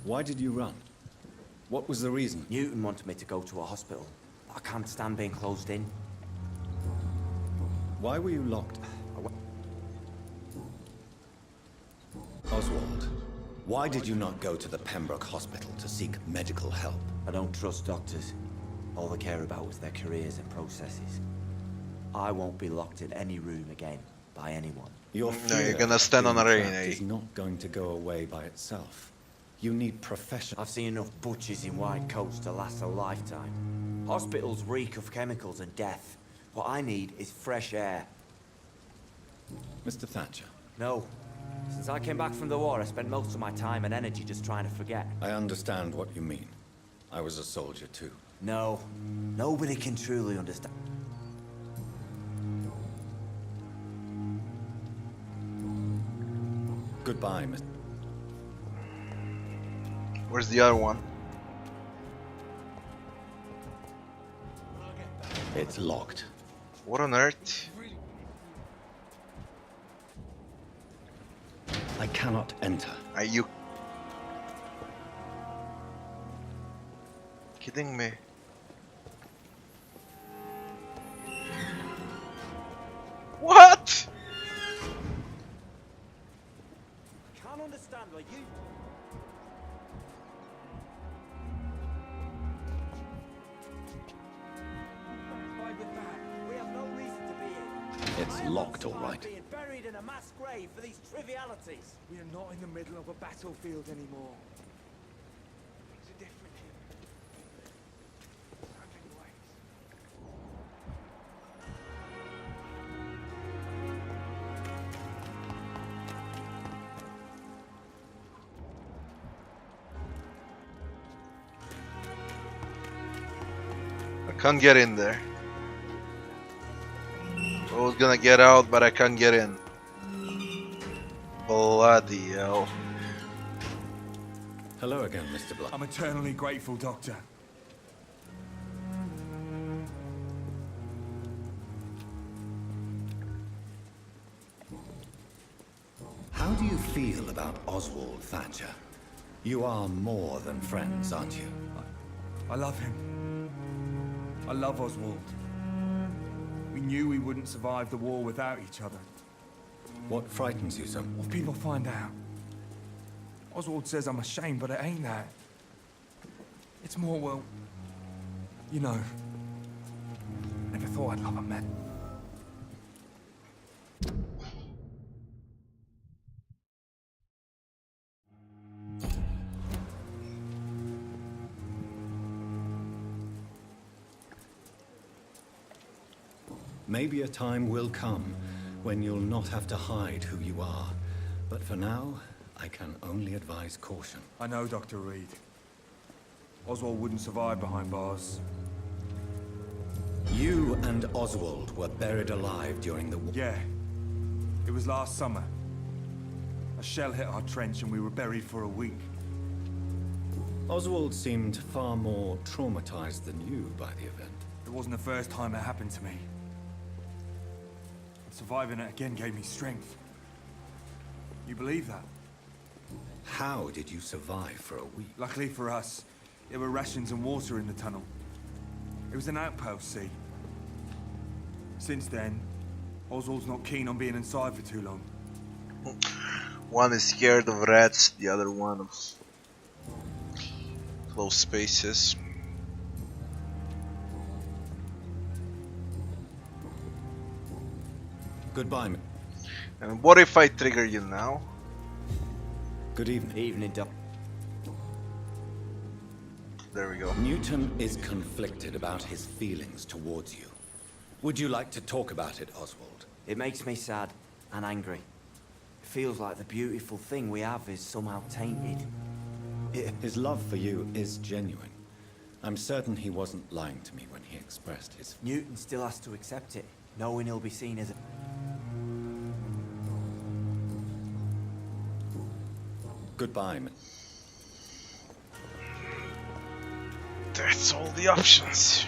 Why did you run? What was the reason? Newton wanted me to go to a hospital. I can't stand being closed in. Why were you locked? Oswald, why did you not go to the Pembroke Hospital to seek medical help? I don't trust doctors. All they care about is their careers and processes. I won't be locked in any room again by anyone. Your fear you're gonna stand on a being rain, trapped eh? is not going to go away by itself. You need professional. I've seen enough butchers in white coats to last a lifetime. Hospitals reek of chemicals and death. What I need is fresh air. Mr. Thatcher. No. Since I came back from the war, I spent most of my time and energy just trying to forget. I understand what you mean. I was a soldier too. No. Nobody can truly understand. Goodbye, Mr. Where's the other one? It's locked. What on earth? I cannot enter. Are you kidding me? What? I can't understand why you... We have no reason to be here. It's locked, all right. Being buried in a mass grave for these trivialities. We are not in the middle of a battlefield anymore. Things are different here. So many ways. I can't get in there. I was gonna get out, but I can't get in. Bloody hell. Hello again, Mr. Blunt. I'm eternally grateful, Doctor. How do you feel about Oswald Thatcher? You are more than friends, aren't you? I love him. I love Oswald. We knew we wouldn't survive the war without each other. What frightens you so? What if people find out? Oswald says I'm ashamed, but it ain't that. It's more, well, you know, never thought I'd love a man. Maybe a time will come when you'll not have to hide who you are. But for now, I can only advise caution. I know, Dr. Reid. Oswald wouldn't survive behind bars. You and Oswald were buried alive during the war. Yeah. It was last summer. A shell hit our trench and we were buried for a week. Oswald seemed far more traumatized than you by the event. It wasn't the first time it happened to me. Surviving it again gave me strength. You believe that? How did you survive for a week? Luckily for us, there were rations and water in the tunnel. It was an outpost, see? Since then, Oswald's not keen on being inside for too long. One is scared of rats, the other one of close spaces. Goodbye. And what if I trigger you now? Good evening. Evening, Doc. There we go. Newton is conflicted about his feelings towards you. Would you like to talk about it, Oswald? It makes me sad and angry. It feels like the beautiful thing we have is somehow tainted. His love for you is genuine. I'm certain he wasn't lying to me when he expressed his... Newton still has to accept it, knowing he'll be seen as a... Goodbye. That's all the options.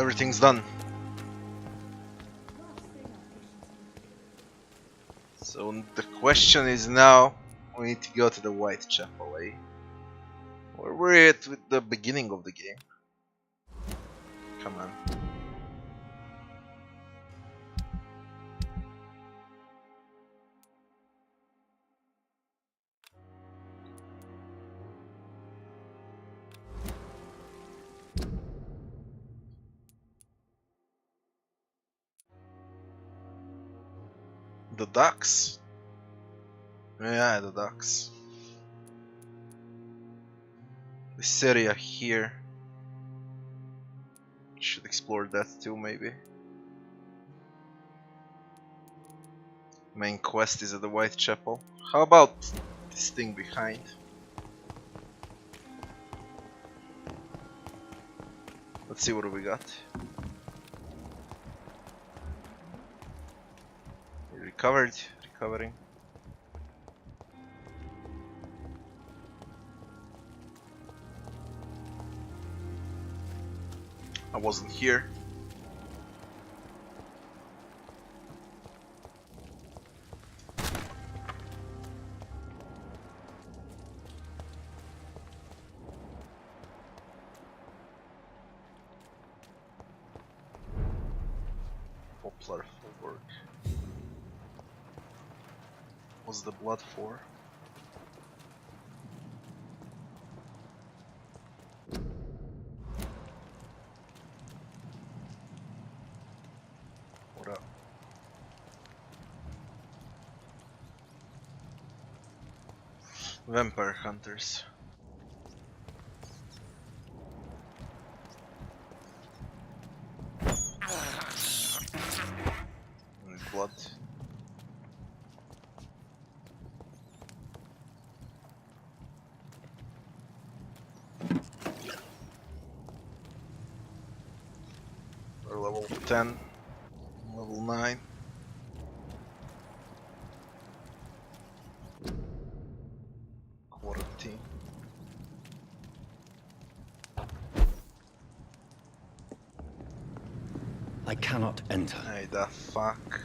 Everything's done. So the question is now, we need to go to the White Chapel, eh? Where were we at with the beginning of the game? Come on. The ducks? Yeah, the ducks. This area here. Should explore that too, maybe. Main quest is at the Whitechapel. How about this thing behind? Let's see what we got. Recovering. I wasn't here. Poplar full work. What's the blood for? What up? Vampire hunters. And blood. We're level 10, level 9. Quarantine. I cannot enter. Hey, the fuck.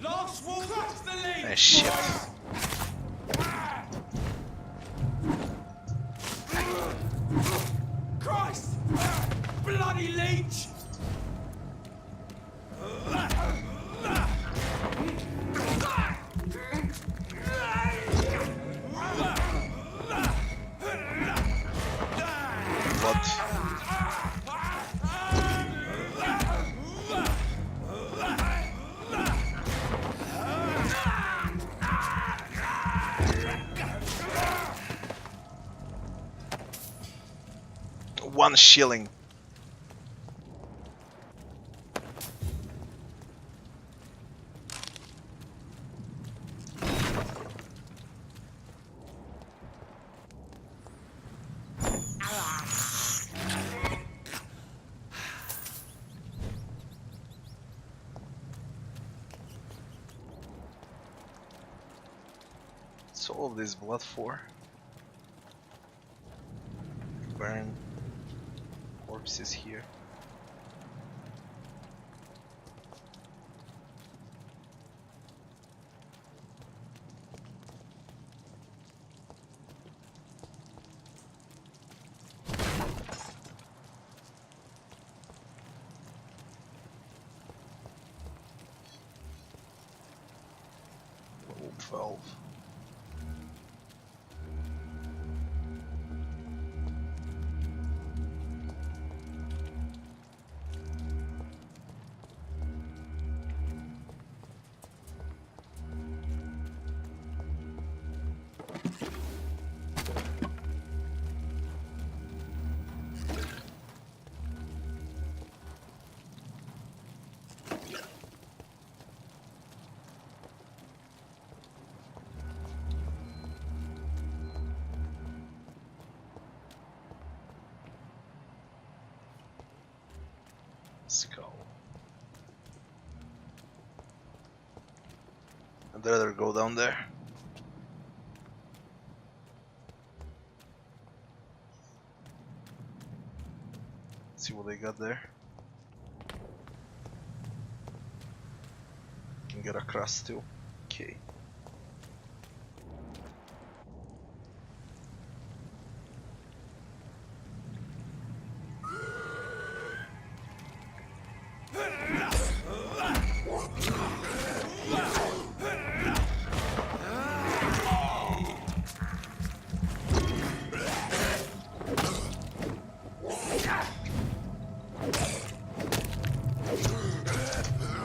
Last wolf across the lane! Hey, shit. Christ! Bloody leech! Blood. One shilling. What's all of this blood for? Burn corpses here. Level 12. Skull. I'd rather go down there. See what they got there. Can get across too. Okay.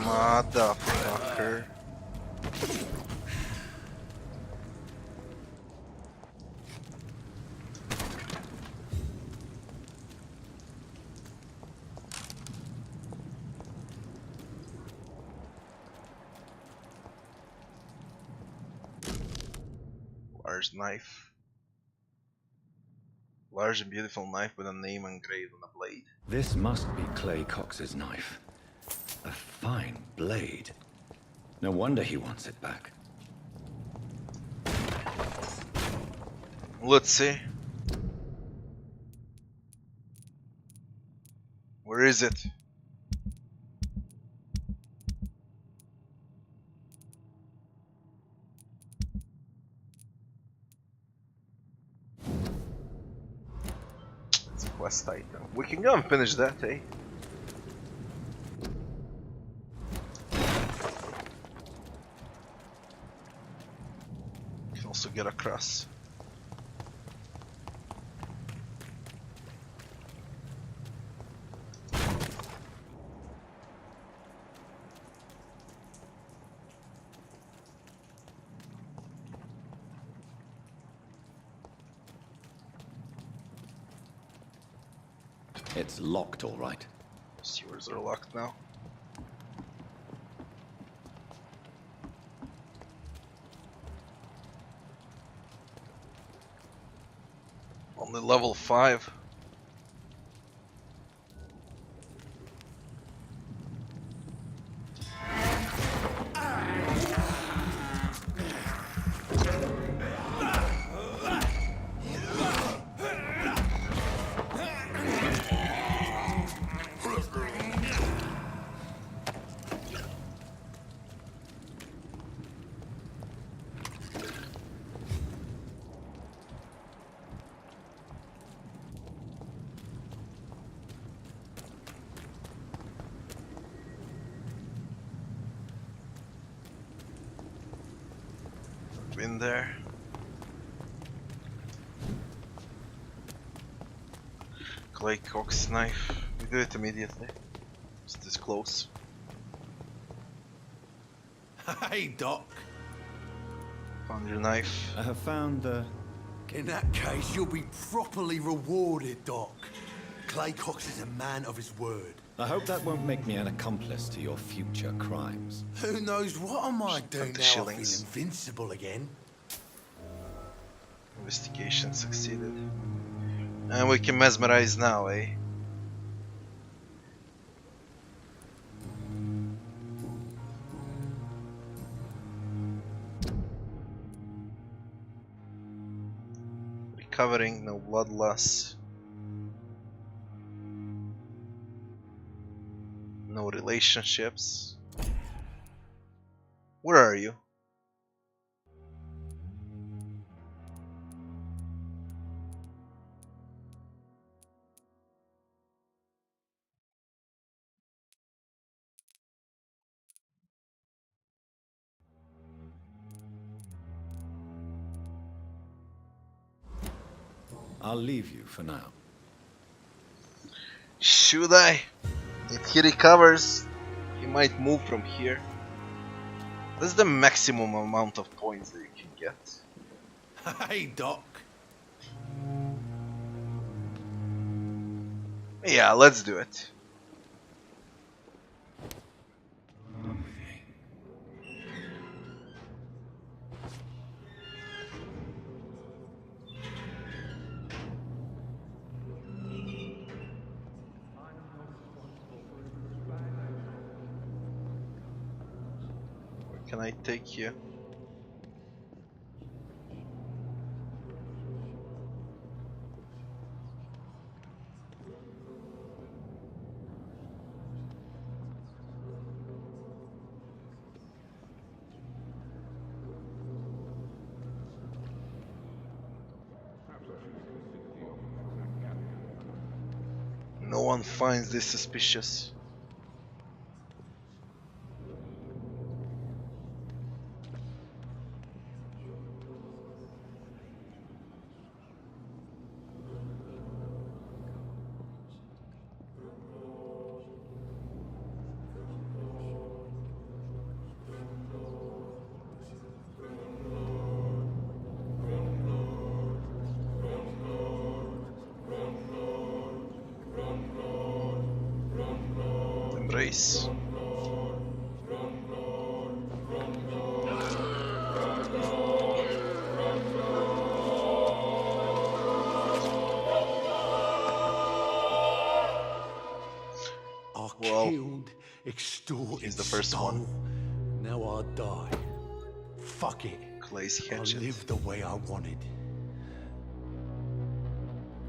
Motherfucker. Large knife. Large and beautiful knife with a name engraved on a blade. This must be Clay Cox's knife. A fine blade. No wonder he wants it back. Let's see. Where is it? It's a quest item. We can go and finish that, eh? We can also get across. It's locked, all right. Sewers are locked now. Only level 5. In there. Clay Cox knife. We do it immediately. It's this close. Hey, Doc. Found your knife. I have found the... In that case, you'll be properly rewarded, Doc. Clay Cox is a man of his word. I hope that won't make me an accomplice to your future crimes. Who knows what I might do now I feel shillings. invincible again. Investigation succeeded. And we can mesmerize now, eh? Recovering, no blood loss. No relationships. Where are you? I'll leave you for now. Should I? If he recovers, he might move from here. That's the maximum amount of points that you can get. Hey, Doc. Yeah, let's do it. Where can I take you? No one finds this suspicious. Embrace. I Well, killed, extorted, he's the first stole. one. Now I die. Fuck it. Clay's I hatchet. live the way I wanted.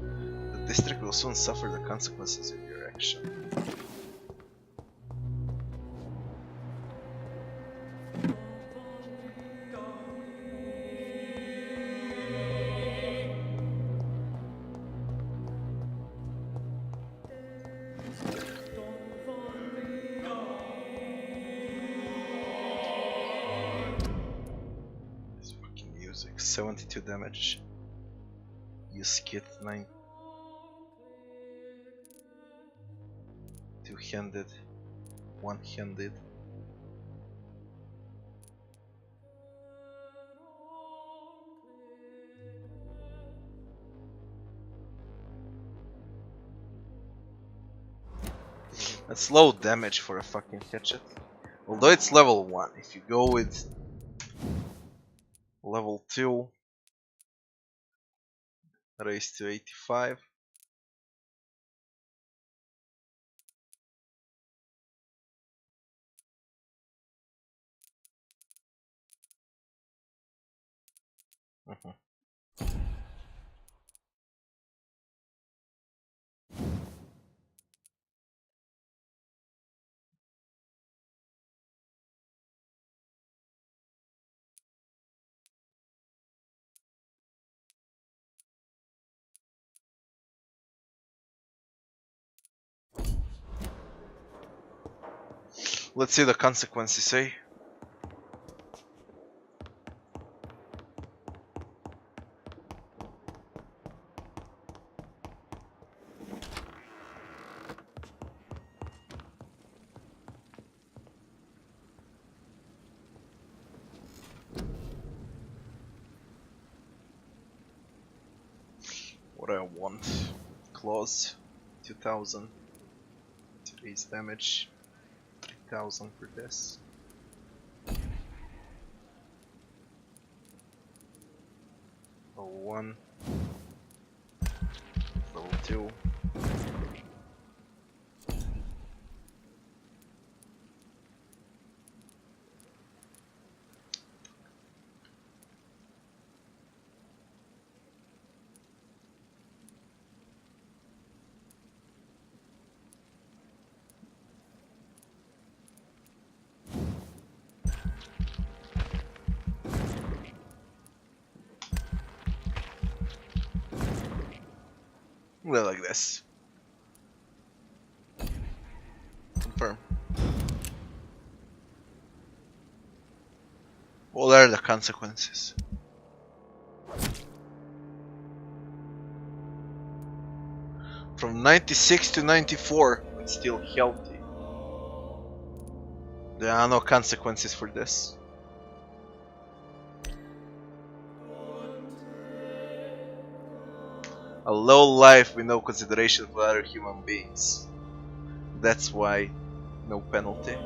The district will soon suffer the consequences of your action. This fucking music. 72 damage. You skid 9. Two-handed. One-handed. That's low damage for a fucking hatchet. Although it's level 1. If you go with level 2, raised to 85. Mhm. Let's see the consequences, eh? What I want. Claws. 2000. Today's damage. 3000 for this. Level 1. Level 2. Well, like this. Confirm. What are the consequences? From 96 to 94, but still healthy. There are no consequences for this. A low life with no consideration for other human beings. That's why no penalty.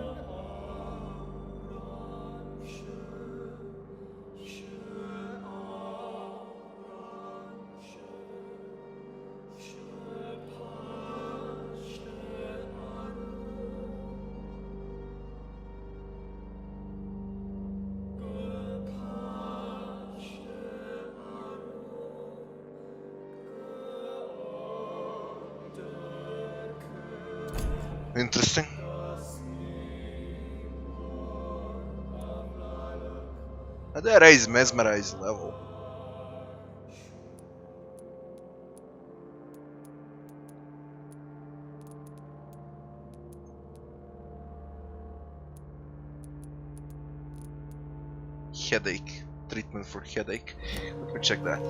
Interesting. That is mesmerized level. headache. Treatment for headache. Let me check that.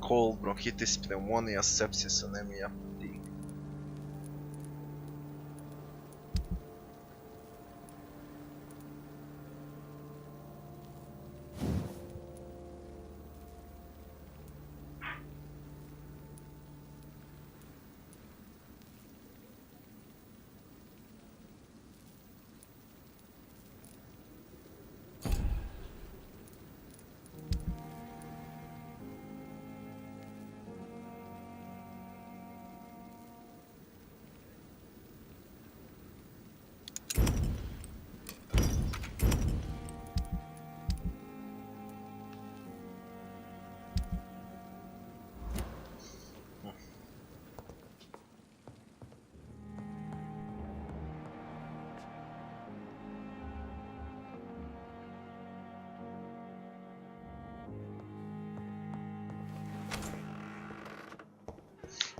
Cold, bronchitis, pneumonia, sepsis, anemia, fatigue.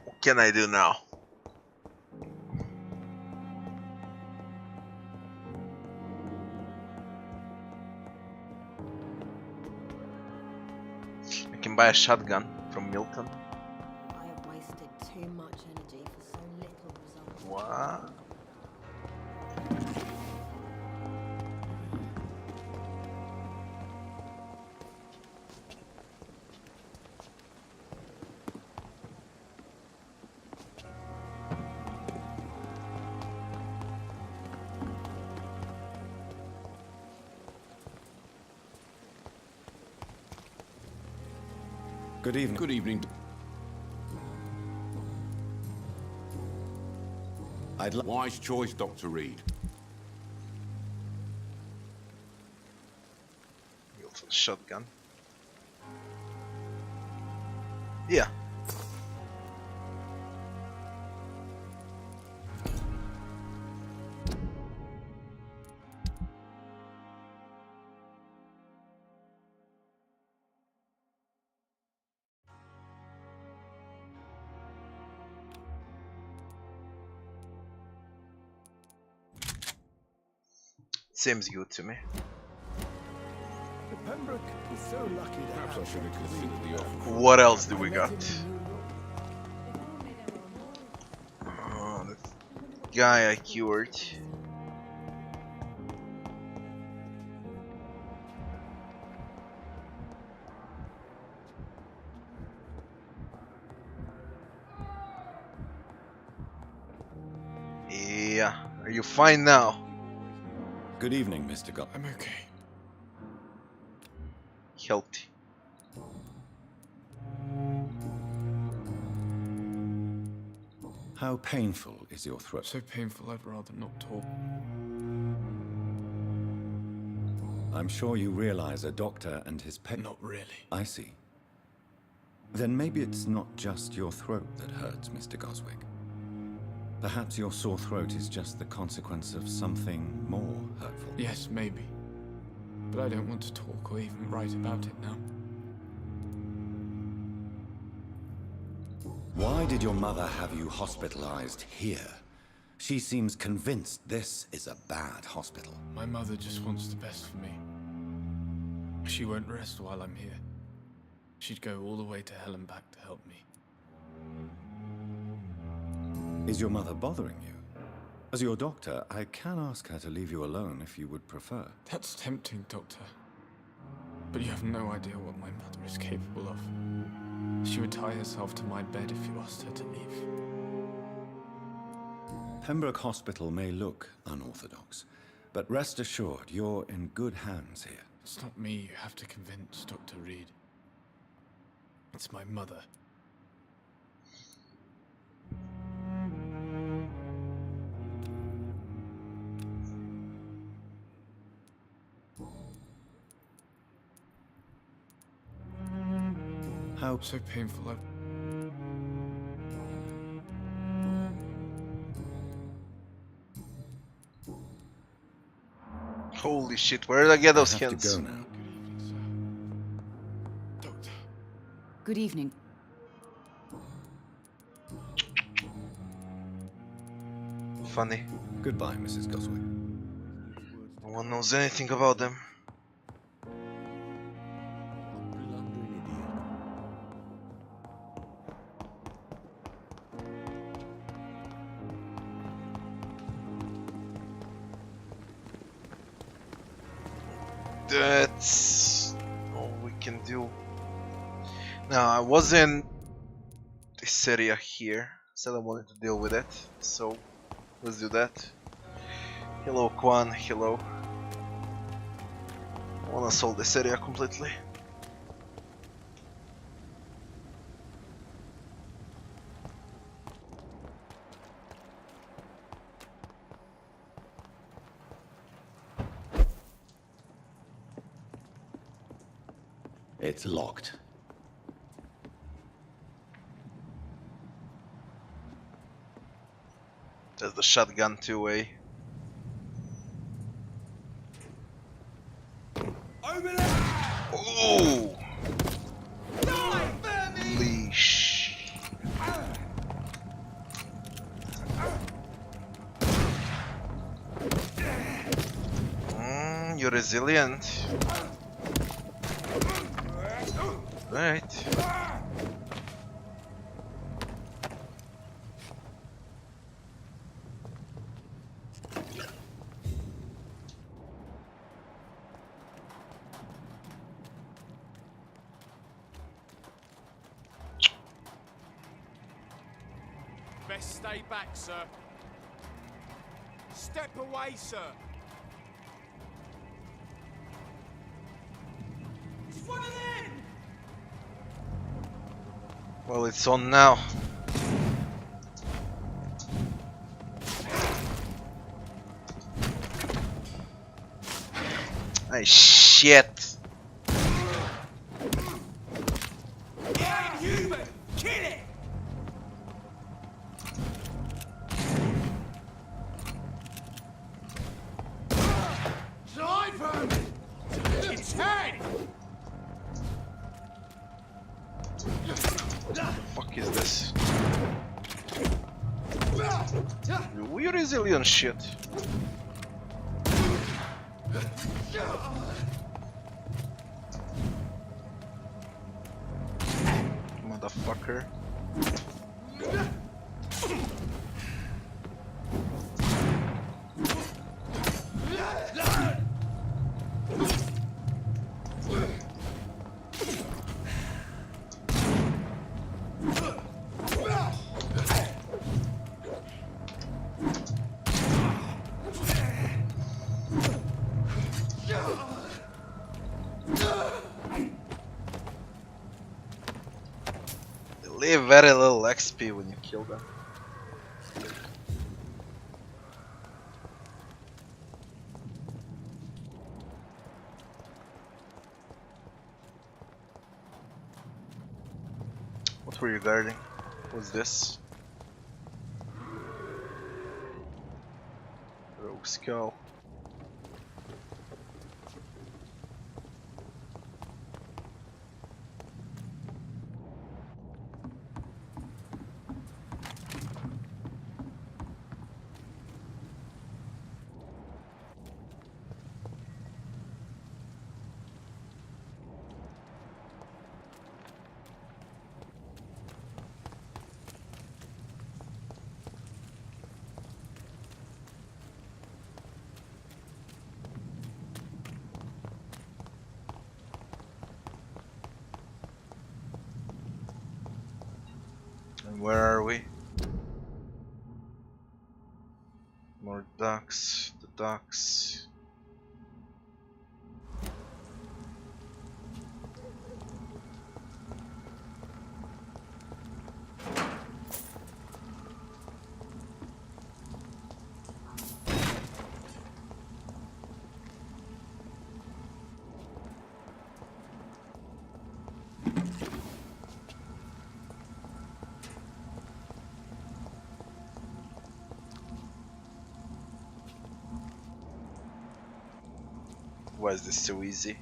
What can I do now? I can buy a shotgun from Milton. I have wasted too much energy for so little result. What? Good evening. Good evening. Wise choice, Dr. Reid. Milton shotgun. Yeah. Seems good to me. Pembroke was so lucky to Perhaps I have should have considered the offer. What else do we got? The guy I cured. Yeah, are you fine now? Good evening, Mr. God. I'm okay. Healthy. How painful is your throat? So painful I'd rather not talk. I'm sure you realize a doctor and his pet... Not really. I see. Then maybe it's not just your throat that hurts, Mr. Goswick. Perhaps your sore throat is just the consequence of something more hurtful. Yes, maybe. But I don't want to talk or even write about it now. Why did your mother have you hospitalized here? She seems convinced this is a bad hospital. My mother just wants the best for me. She won't rest while I'm here. She'd go all the way to hell and back to help me. Is your mother bothering you? As your doctor, I can ask her to leave you alone if you would prefer. That's tempting, Doctor. But you have no idea what my mother is capable of. She would tie herself to my bed if you asked her to leave. Pembroke Hospital may look unorthodox, but rest assured you're in good hands here. It's not me you have to convince, Dr. Reid. It's my mother. How So painful. Holy shit, where did I get those I have to hints? go now. Good evening, sir. Doctor. Good evening. Funny. Goodbye, Mrs. Goswick. No one knows anything about them. Blundering idiot. That's all we can do. Now, I was in this area here, said I wanted to deal with it, so let's do that. Hello, Quan, hello. I wanna solve this area completely. It's locked. There's the shotgun two-way. Ooh! Leash. You're resilient. Right. Best stay back, sir. Step away, sir. It's one of them! Well, it's on now. Ay, shit. It ain't human! Kill it! Drive him! It's head! What the fuck is this? We resilient shit. Motherfucker. They leave very little XP when you kill them. What were you guarding? What's this? Rogue skull. And where are we? More ducks, the ducks. Why is this so easy?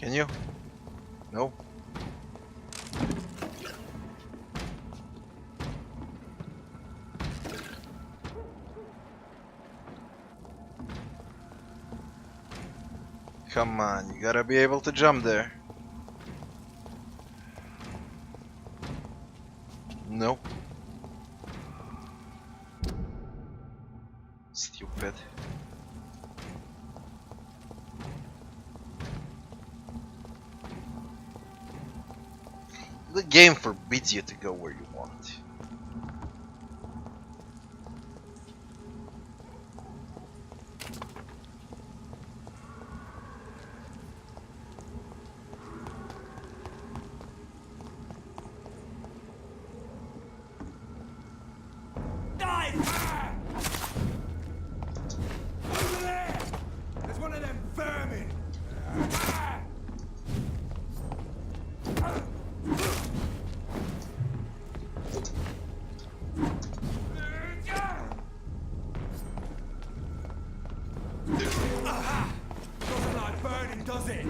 Can you? No. Come on, you gotta be able to jump there. No. Stupid. The game forbids you to go where you want. Dive! Over there! There's one of them vermin! Doesn't like burning, does it?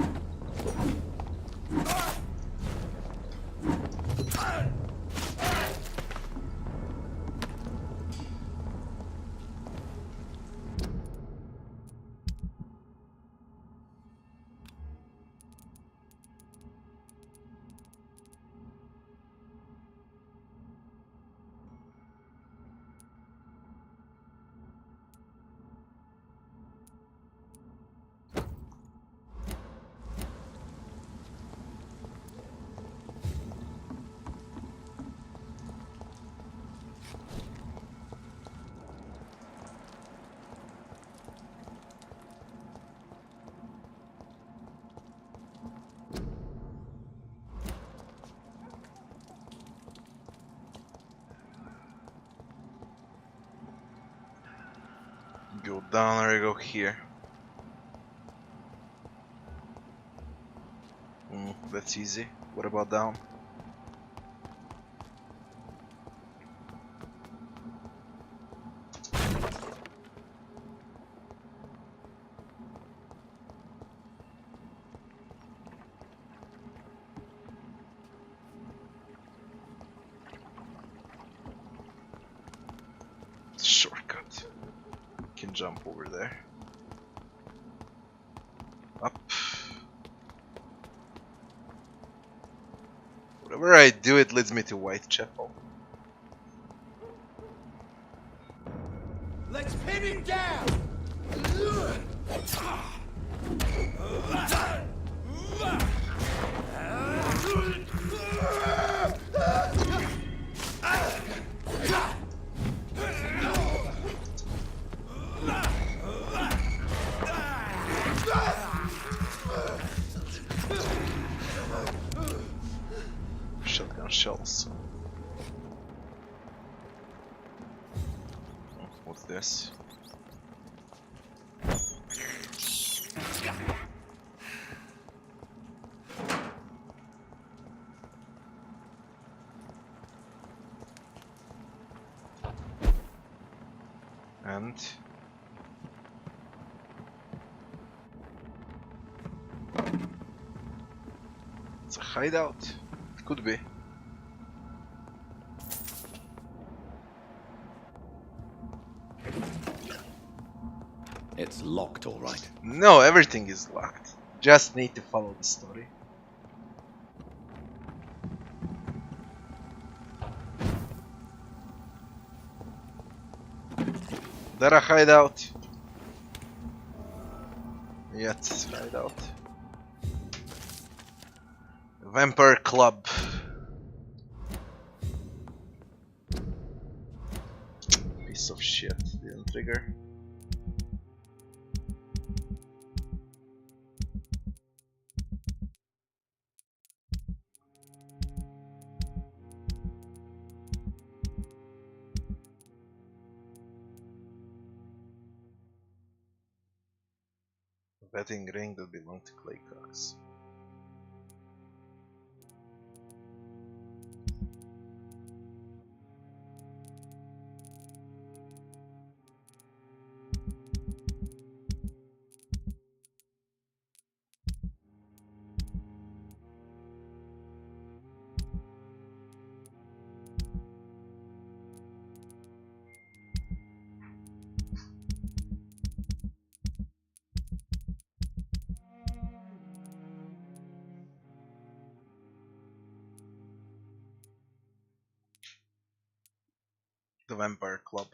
Go down or go here. That's easy. What about down? Shortcut. Can jump over there. Up. Whatever I do, it leads me to Whitechapel. Let's pin it down! Shotgun shells. What's this? And it's a hideout. It could be. It's locked, all right. No, everything is locked. Just need to follow the story. That a hideout? Yeah, it's hideout. Vampyr Club. Piece of shit. Didn't trigger. Betting ring that belonged to Clay Cox. the Vampire Club.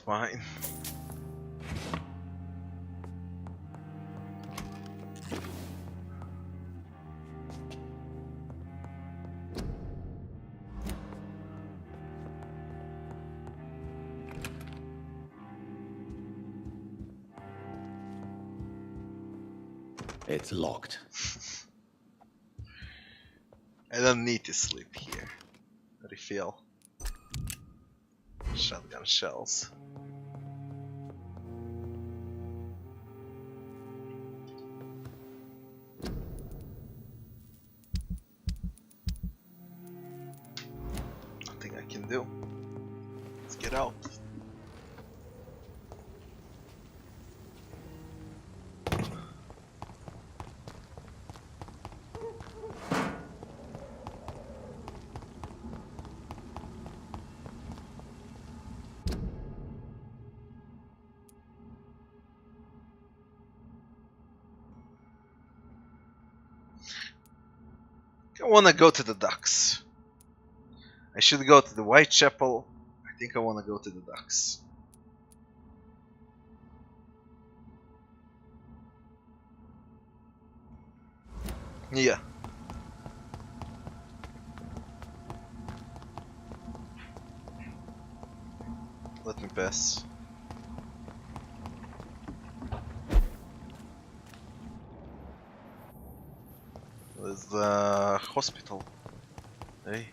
Fine. It's locked. I don't need to sleep here. Refill. Shotgun shells. Nothing I can do. Let's get out. I wanna go to the docks. I should go to the Whitechapel. I think I wanna go to the docks. Yeah. Let me pass. There's the hospital. Hey.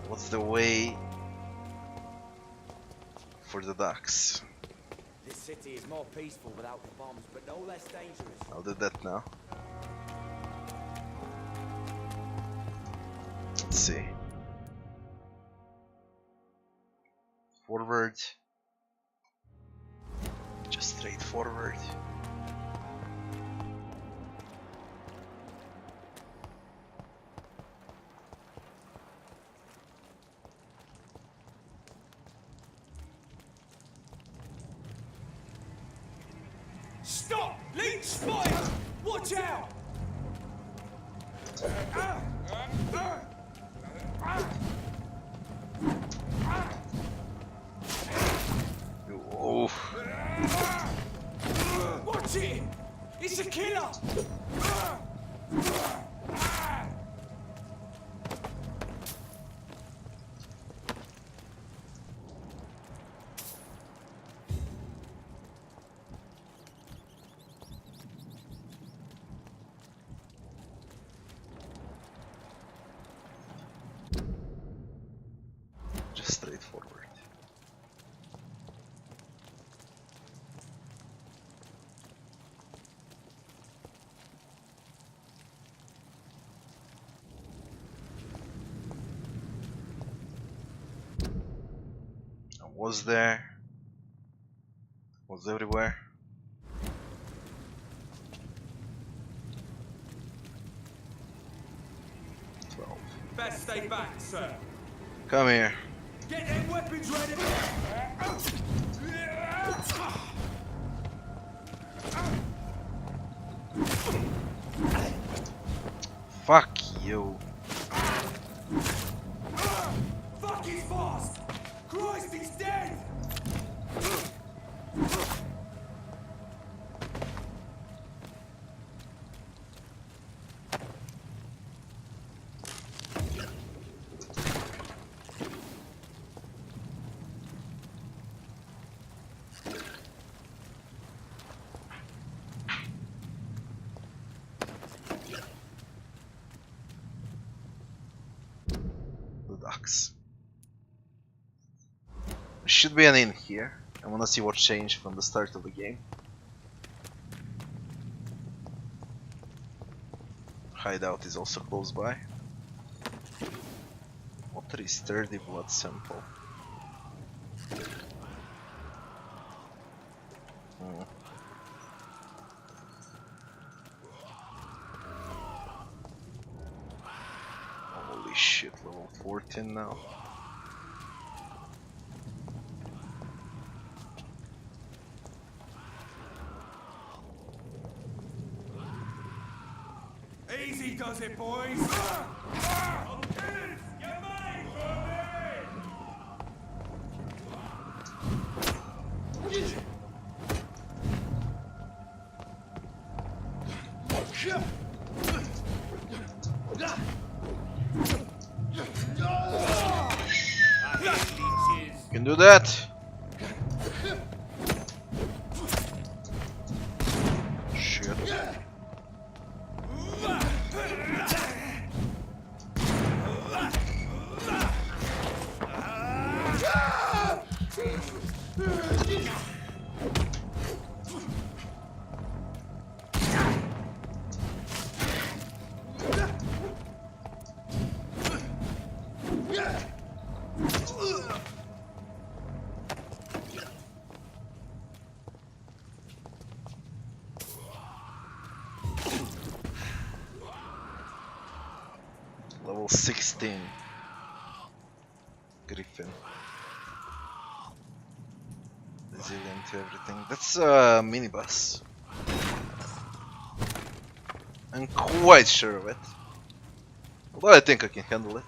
What's the way for the docks? This city is more peaceful without the bombs, but no less dangerous. I'll do that now. Let's see. Forward. Just straight forward. Stop! Leech spotted! Watch out! Oh. Watch it! It's a killer! Just straight forward. I was there. Was everywhere. Best stay back, sir. Come here. Get them weapons ready! Fuck you. Fuck, he's fast! Christ, he's dead! The docks. There should be an inn here. I wanna see what changed from the start of the game. hideout is also close by. Water is sturdy blood sample. Holy shit, level 14 now. Easy does it, boys. Can do that. Shit. Level 16. Griffin. Resilient to everything. That's a minibus. I'm quite sure of it. Although I think I can handle it.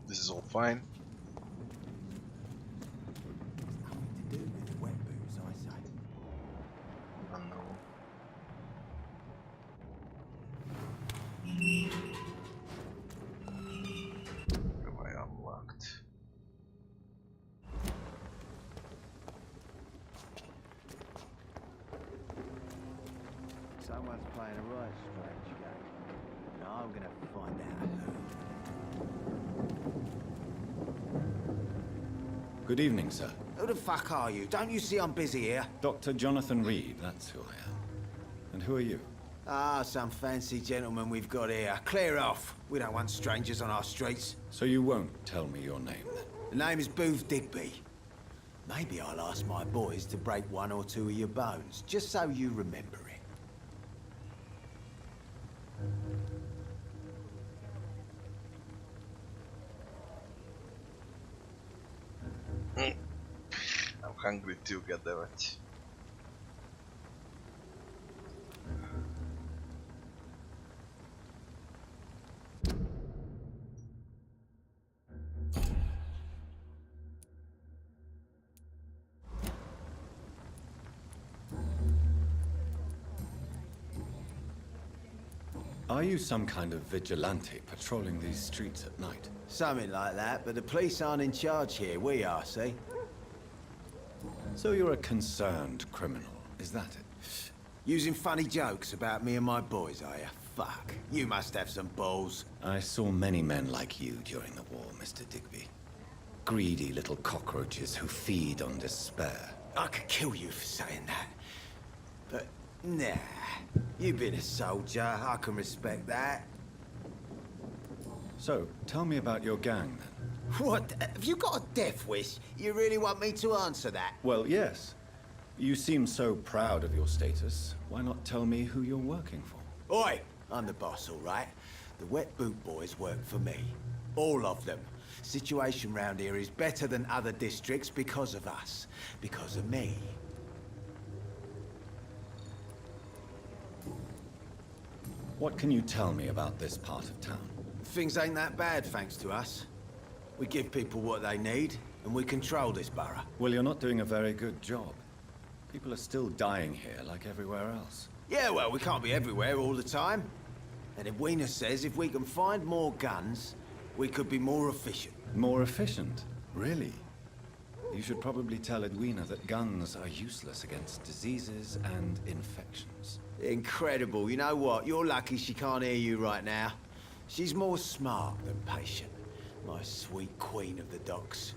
This is all fine. Unknown. Have I unlocked? Someone's playing a right strange game. And I'm gonna find out who. Good evening, sir. Who the fuck are you? Don't you see I'm busy here? Dr. Jonathan Reid, that's who I am. And who are you? Ah, some fancy gentleman we've got here. Clear off. We don't want strangers on our streets. So you won't tell me your name, then? The name is Booth Digby. Maybe I'll ask my boys to break one or two of your bones, just so you remember it. I'm hungry too, goddammit. Are you some kind of vigilante patrolling these streets at night? Something like that, but the police aren't in charge here. We are, see? So you're a concerned criminal, is that it? Using funny jokes about me and my boys, are you? Fuck. You must have some balls. I saw many men like you during the war, Mr. Digby. Greedy little cockroaches who feed on despair. I could kill you for saying that. But, nah. You've been a soldier. I can respect that. So, tell me about your gang, then. What? Have you got a death wish? You really want me to answer that? Well, yes. You seem so proud of your status. Why not tell me who you're working for? Oi! I'm the boss, all right? The Wet Boot Boys work for me. All of them. Situation round here is better than other districts because of us. Because of me. What can you tell me about this part of town? Things ain't that bad, thanks to us. We give people what they need, and we control this borough. Well, you're not doing a very good job. People are still dying here like everywhere else. Yeah, well, we can't be everywhere all the time. And Edwina says if we can find more guns, we could be more efficient. More efficient? Really? You should probably tell Edwina that guns are useless against diseases and infections. Incredible. You know what? You're lucky she can't hear you right now. She's more smart than patient. My sweet queen of the docks.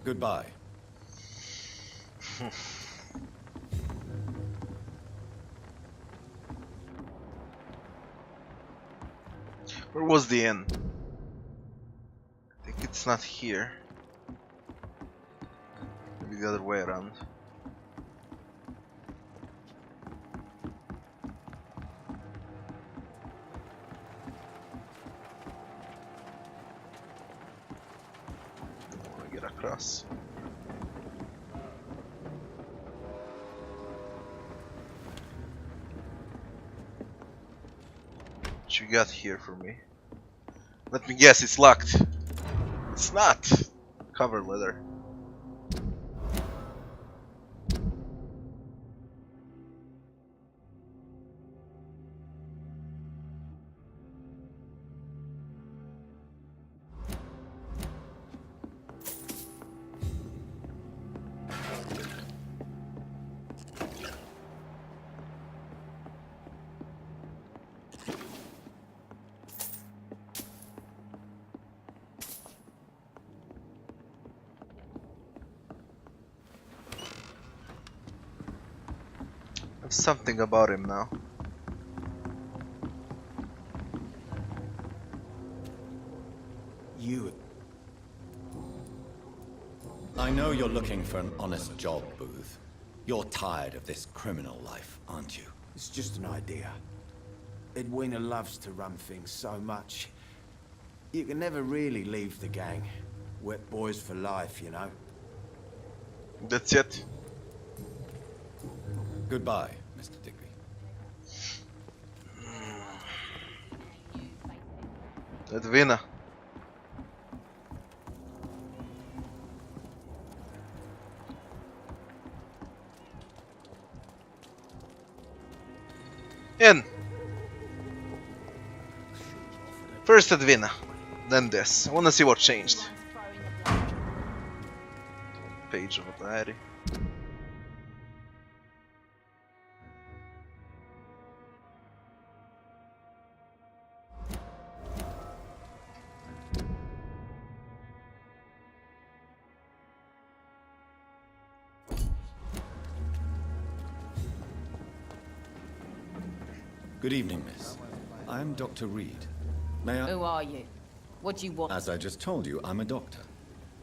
Goodbye. Where was the inn? I think it's not here. Maybe the other way around. I wanna get across. What you got here for me? Let me guess, it's locked. It's not. Covered leather. There's something about him now. You... I know you're looking for an honest job, Booth. You're tired of this criminal life, aren't you? It's just an idea. Edwina loves to run things so much. You can never really leave the gang. Wet boys for life, you know. That's it. Goodbye, Mr. Digby. Edwina. In. First Edwina, then this. I wanna see what changed. Page of a diary. Good evening, miss. I'm Dr. Reid. May I... Who are you? What do you want? As I just told you, I'm a doctor.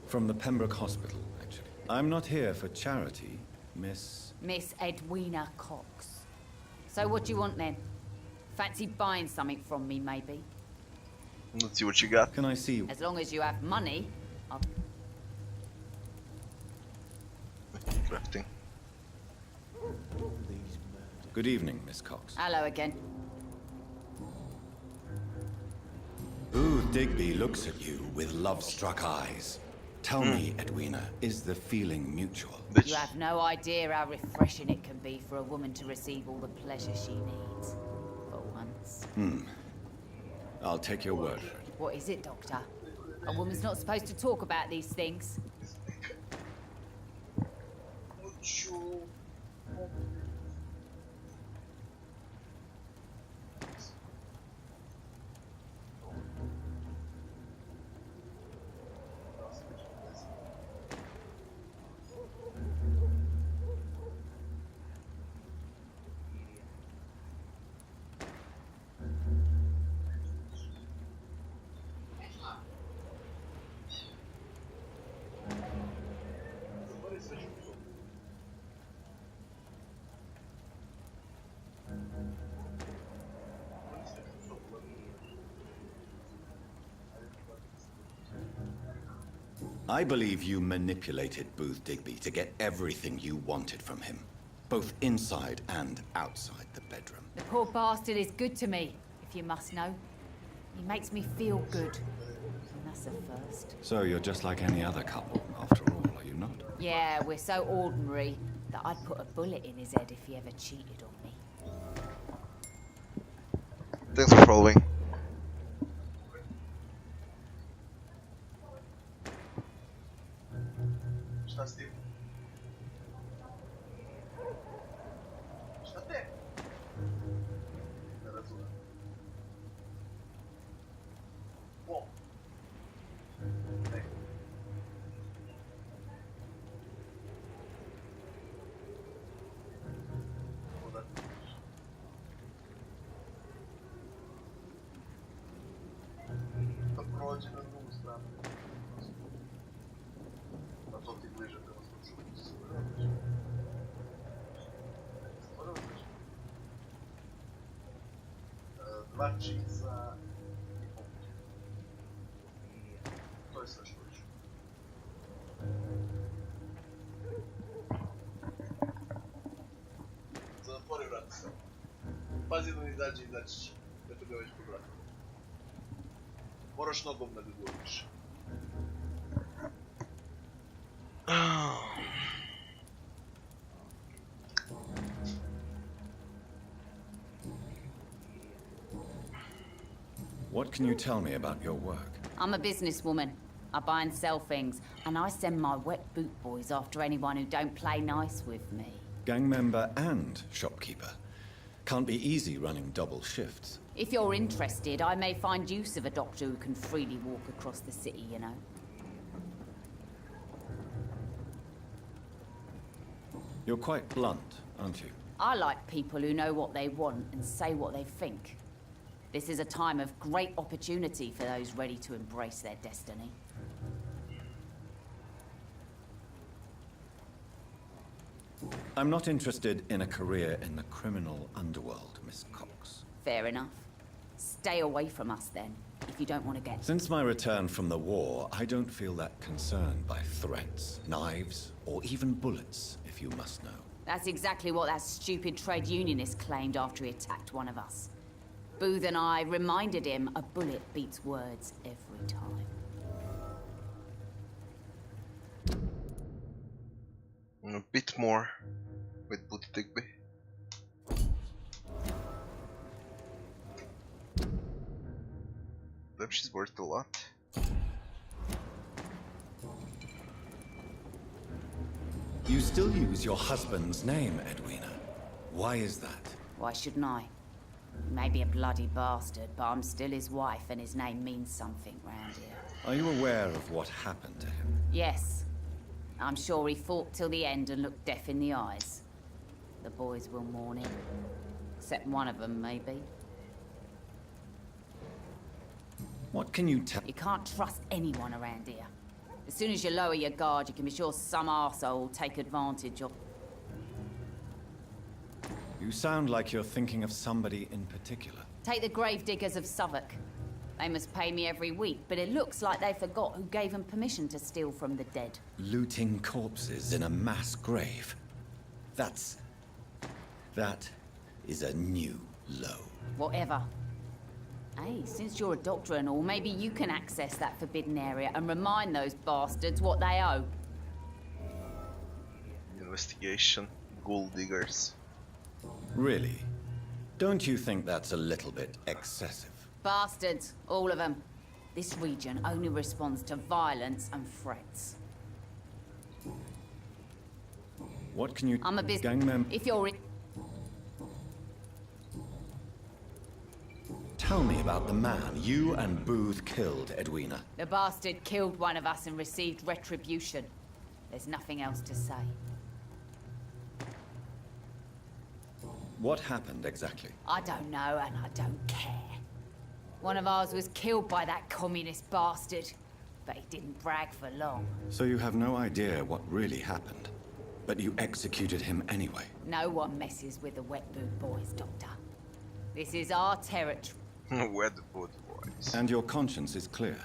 From the Pembroke Hospital, actually. I'm not here for charity, Miss... Miss Edwina Cox. So what do you want then? Fancy buying something from me, maybe? Let's see what you got. Can I see... As long as you have money, I'll... Crafting. Good evening, Miss Cox. Hello again. Booth Digby looks at you with love-struck eyes. Tell me, Edwina, is the feeling mutual? You have no idea how refreshing it can be for a woman to receive all the pleasure she needs. For once. I'll take your word for it. What is it, Doctor? A woman's not supposed to talk about these things. I believe you manipulated Booth Digby to get everything you wanted from him, both inside and outside the bedroom. The poor bastard is good to me, if you must know. He makes me feel good. And that's a first. So you're just like any other couple, after all, are you not? Yeah, we're so ordinary that I'd put a bullet in his head if he ever cheated on me. Thanks for following. Šta s tim? Šta te? Ne razumem. O! Ne. Pa prođe na drugu stranu. A to ti bliže prema slučaju. Stvarno bliže. Dva čiza i pomoć. To je sve što više. Zatvori vrata se. Pazi da ne izađe će. Eto ga već po vratu. Moraš nogom da ga gurniš. What can you tell me about your work? I'm a businesswoman. I buy and sell things, and I send my wet boot boys after anyone who don't play nice with me. Gang member and shopkeeper. Can't be easy running double shifts. If you're interested, I may find use of a doctor who can freely walk across the city, you know. You're quite blunt, aren't you? I like people who know what they want and say what they think. This is a time of great opportunity for those ready to embrace their destiny. I'm not interested in a career in the criminal underworld, Miss Cox. Fair enough. Stay away from us then, if you don't want to get... Since my return from the war, I don't feel that concerned by threats, knives, or even bullets, if you must know. That's exactly what that stupid trade unionist claimed after he attacked one of us. Booth and I reminded him a bullet beats words every time. A bit more with Booth Digby. Damn, she's worth a lot. You still use your husband's name, Edwina. Why is that? Why shouldn't I? He may be a bloody bastard, but I'm still his wife and his name means something round here. Are you aware of what happened to him? Yes. I'm sure he fought till the end and looked death in the eyes. The boys will mourn him. Except one of them, maybe. What can you tell? You can't trust anyone around here. As soon as you lower your guard, you can be sure some arsehole will take advantage of... You sound like you're thinking of somebody in particular. Take the gravediggers of Southwark. They must pay me every week, but it looks like they forgot who gave them permission to steal from the dead. Looting corpses in a mass grave. That is a new low. Whatever. Hey, since you're a doctor and all, maybe you can access that forbidden area and remind those bastards what they owe. Investigation. Gold diggers. Really? Don't you think that's a little bit excessive? Bastards, all of them. This region only responds to violence and threats. What can you... I'm a business... Gang member... If you're... Tell me about the man you and Booth killed, Edwina. The bastard killed one of us and received retribution. There's nothing else to say. What happened exactly? I don't know and I don't care. One of ours was killed by that communist bastard, but he didn't brag for long. So you have no idea what really happened, but you executed him anyway. No one messes with the wet boot boys, Doctor. This is our territory. Wet boot boys. And your conscience is clear.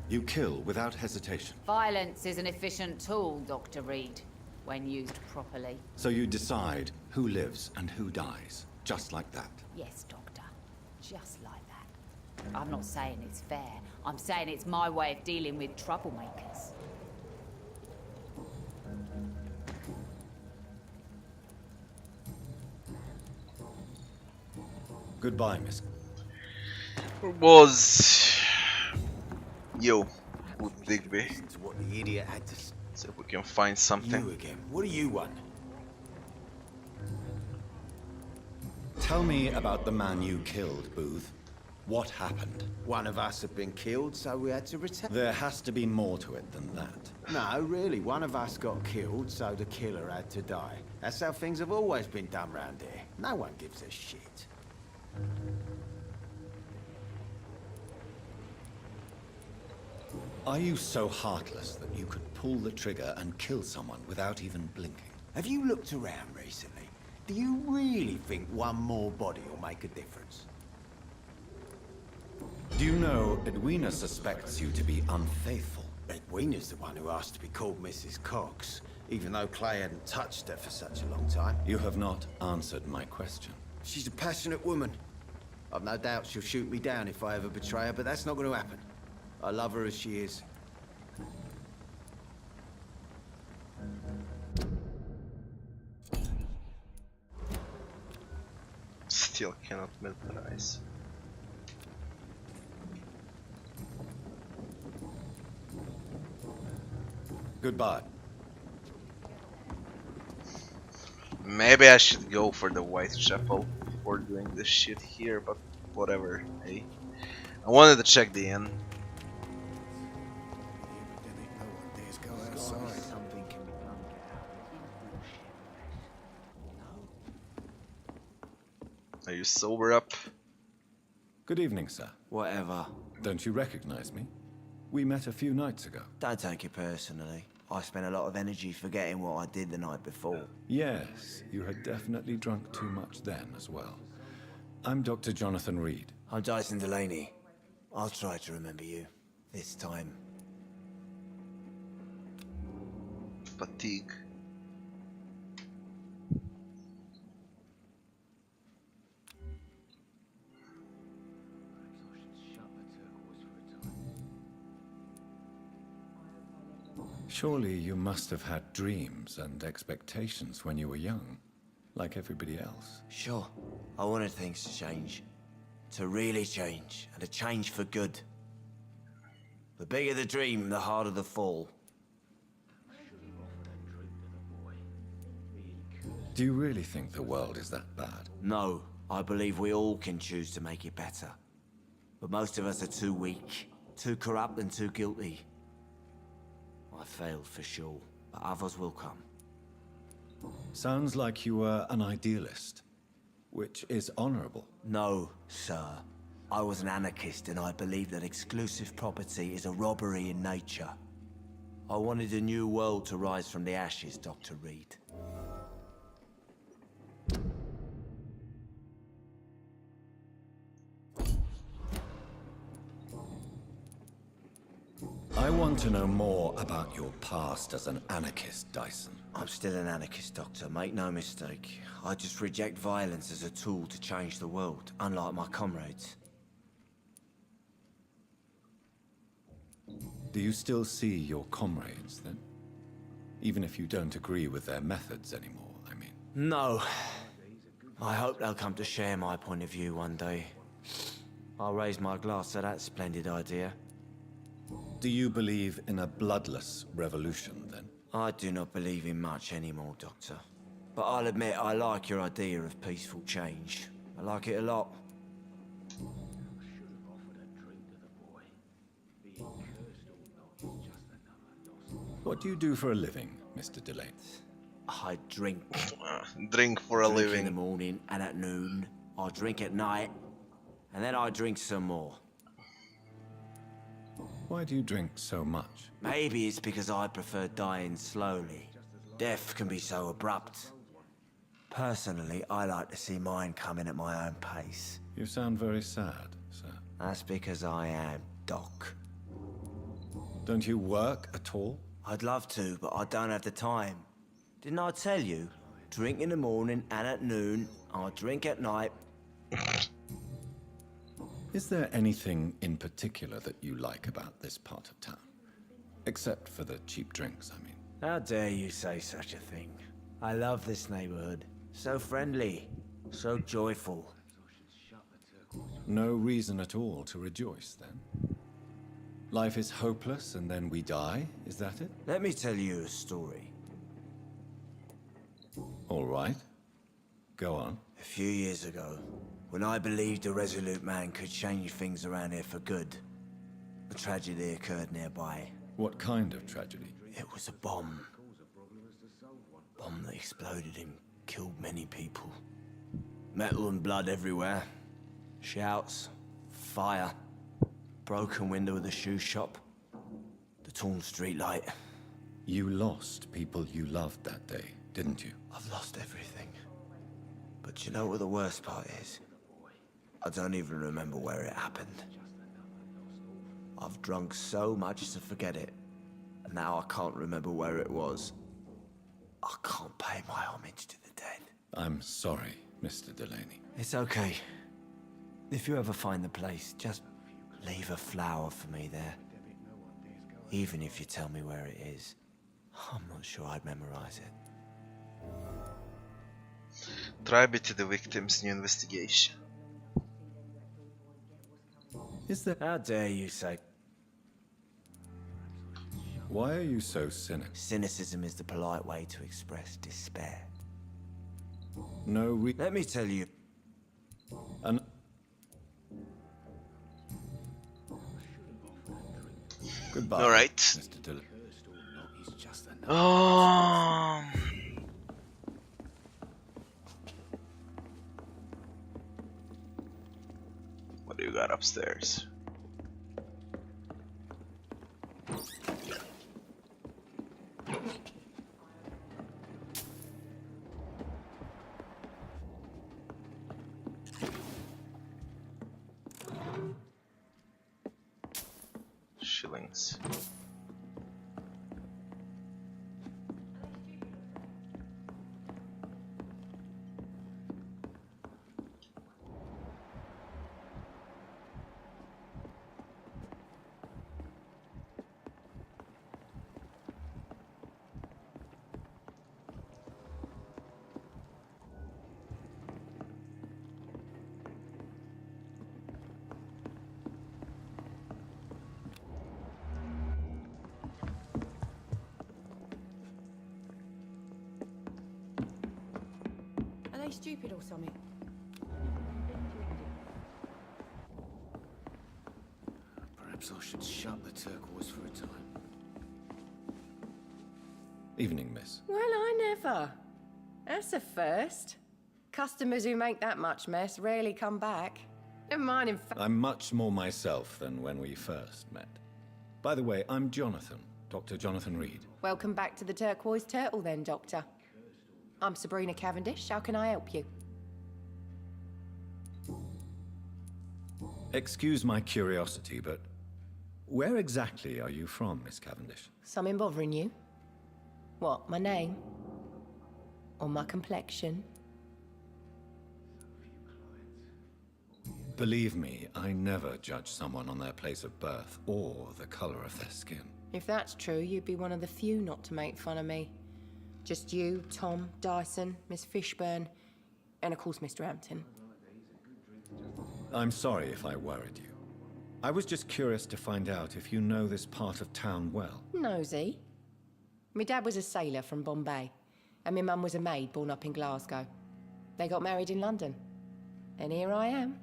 You kill without hesitation. Violence is an efficient tool, Dr. Reid, when used properly. So you decide who lives and who dies, just like that. Yes, Doctor. Just like that. I'm not saying it's fair. I'm saying it's my way of dealing with troublemakers. Goodbye, Miss. Was yo with Digby. Listen to what the idiot had to say. See if we can find something. You again. What do you want? Tell me about the man you killed, Booth. What happened? One of us had been killed, so we had to return. There has to be more to it than that. No, really. One of us got killed, so the killer had to die. That's how things have always been done round here. No one gives a shit. Are you so heartless that you could pull the trigger and kill someone without even blinking? Have you looked around recently? Do you really think one more body will make a difference? Do you know Edwina suspects you to be unfaithful? Edwina's the one who asked to be called Mrs. Cox, even though Clay hadn't touched her for such a long time. You have not answered my question. She's a passionate woman. I've no doubt she'll shoot me down if I ever betray her, but that's not going to happen. I love her as she is. Still cannot mentalize. Goodbye. Maybe I should go for the Whitechapel before doing this shit here, but whatever. Hey, I wanted to check the inn. Are you sober up? Good evening, sir. Whatever. Don't you recognize me? We met a few nights ago. Don't take it personally. I spent a lot of energy forgetting what I did the night before. Yes, you had definitely drunk too much then as well. I'm Dr. Jonathan Reid. I'm Dyson Delaney. I'll try to remember you. This time. Fatigue. Surely you must have had dreams and expectations when you were young, like everybody else. Sure. I wanted things to change. To really change, and to change for good. The bigger the dream, the harder the fall. Do you really think the world is that bad? No, I believe we all can choose to make it better. But most of us are too weak, too corrupt and too guilty. I failed for sure, but others will come. Sounds like you were an idealist, which is honorable. No, sir. I was an anarchist and I believe that exclusive property is a robbery in nature. I wanted a new world to rise from the ashes, Dr. Reid. I want to know more about your past as an anarchist, Dyson. I'm still an anarchist, Doctor, make no mistake. I just reject violence as a tool to change the world, unlike my comrades. Do you still see your comrades, then? Even if you don't agree with their methods anymore, I mean. No. I hope they'll come to share my point of view one day. I'll raise my glass to that splendid idea. Do you believe in a bloodless revolution, then? I do not believe in much anymore, Doctor. But I'll admit I like your idea of peaceful change. I like it a lot. What do you do for a living, Mr. Delaney? I drink. Drink for a Drink in the living. morning and at noon. I drink at night. And then I drink some more. Why do you drink so much? Maybe it's because I prefer dying slowly. Death can be so abrupt. Personally, I like to see mine coming at my own pace. You sound very sad, sir. That's because I am Doc. Don't you work at all? I'd love to, but I don't have the time. Didn't I tell you? Drink in the morning and at noon. I'll drink at night. Is there anything in particular that you like about this part of town? Except for the cheap drinks, I mean. How dare you say such a thing? I love this neighborhood. So friendly, so joyful. No reason at all to rejoice, then? Life is hopeless and then we die, is that it? Let me tell you a story. All right. Go on. A few years ago, when I believed a resolute man could change things around here for good, a tragedy occurred nearby. What kind of tragedy? It was a bomb. Bomb that exploded and killed many people. Metal and blood everywhere. Shouts, fire, broken window of the shoe shop, the torn street light. You lost people you loved that day, didn't you? I've lost everything. But you know what the worst part is? I don't even remember where it happened. I've drunk so much to forget it, and now I can't remember where it was. I can't pay my homage to the dead. I'm sorry, Mr. Delaney. It's okay. If you ever find the place, just leave a flower for me there. Even if you tell me where it is, I'm not sure I'd memorize it. Tribute the victim's new investigation. Is there... How dare you say... Why are you so cynical? Cynicism is the polite way to express despair. No Let me tell you... An... Goodbye, Alright. Mr. Delaney. What do you got upstairs? Shillings. Are they stupid or something? Perhaps I should shut the turquoise for a time. Evening, miss. Well, I never. That's a first. Customers who make that much mess rarely come back. Never mind, in fact. I'm much more myself than when we first met. By the way, I'm Jonathan, Dr. Jonathan Reid. Welcome back to the Turquoise Turtle then, Doctor. I'm Sabrina Cavendish. How can I help you? Excuse my curiosity, but where exactly are you from, Miss Cavendish? Something bothering you? What, my name? Or my complexion? Believe me, I never judge someone on their place of birth or the color of their skin. If that's true, you'd be one of the few not to make fun of me. Just you, Tom, Dyson, Miss Fishburne, and of course Mr. Hampton. I'm sorry if I worried you. I was just curious to find out if you know this part of town well. Nosy. My dad was a sailor from Bombay, and my mum was a maid born up in Glasgow. They got married in London. And here I am.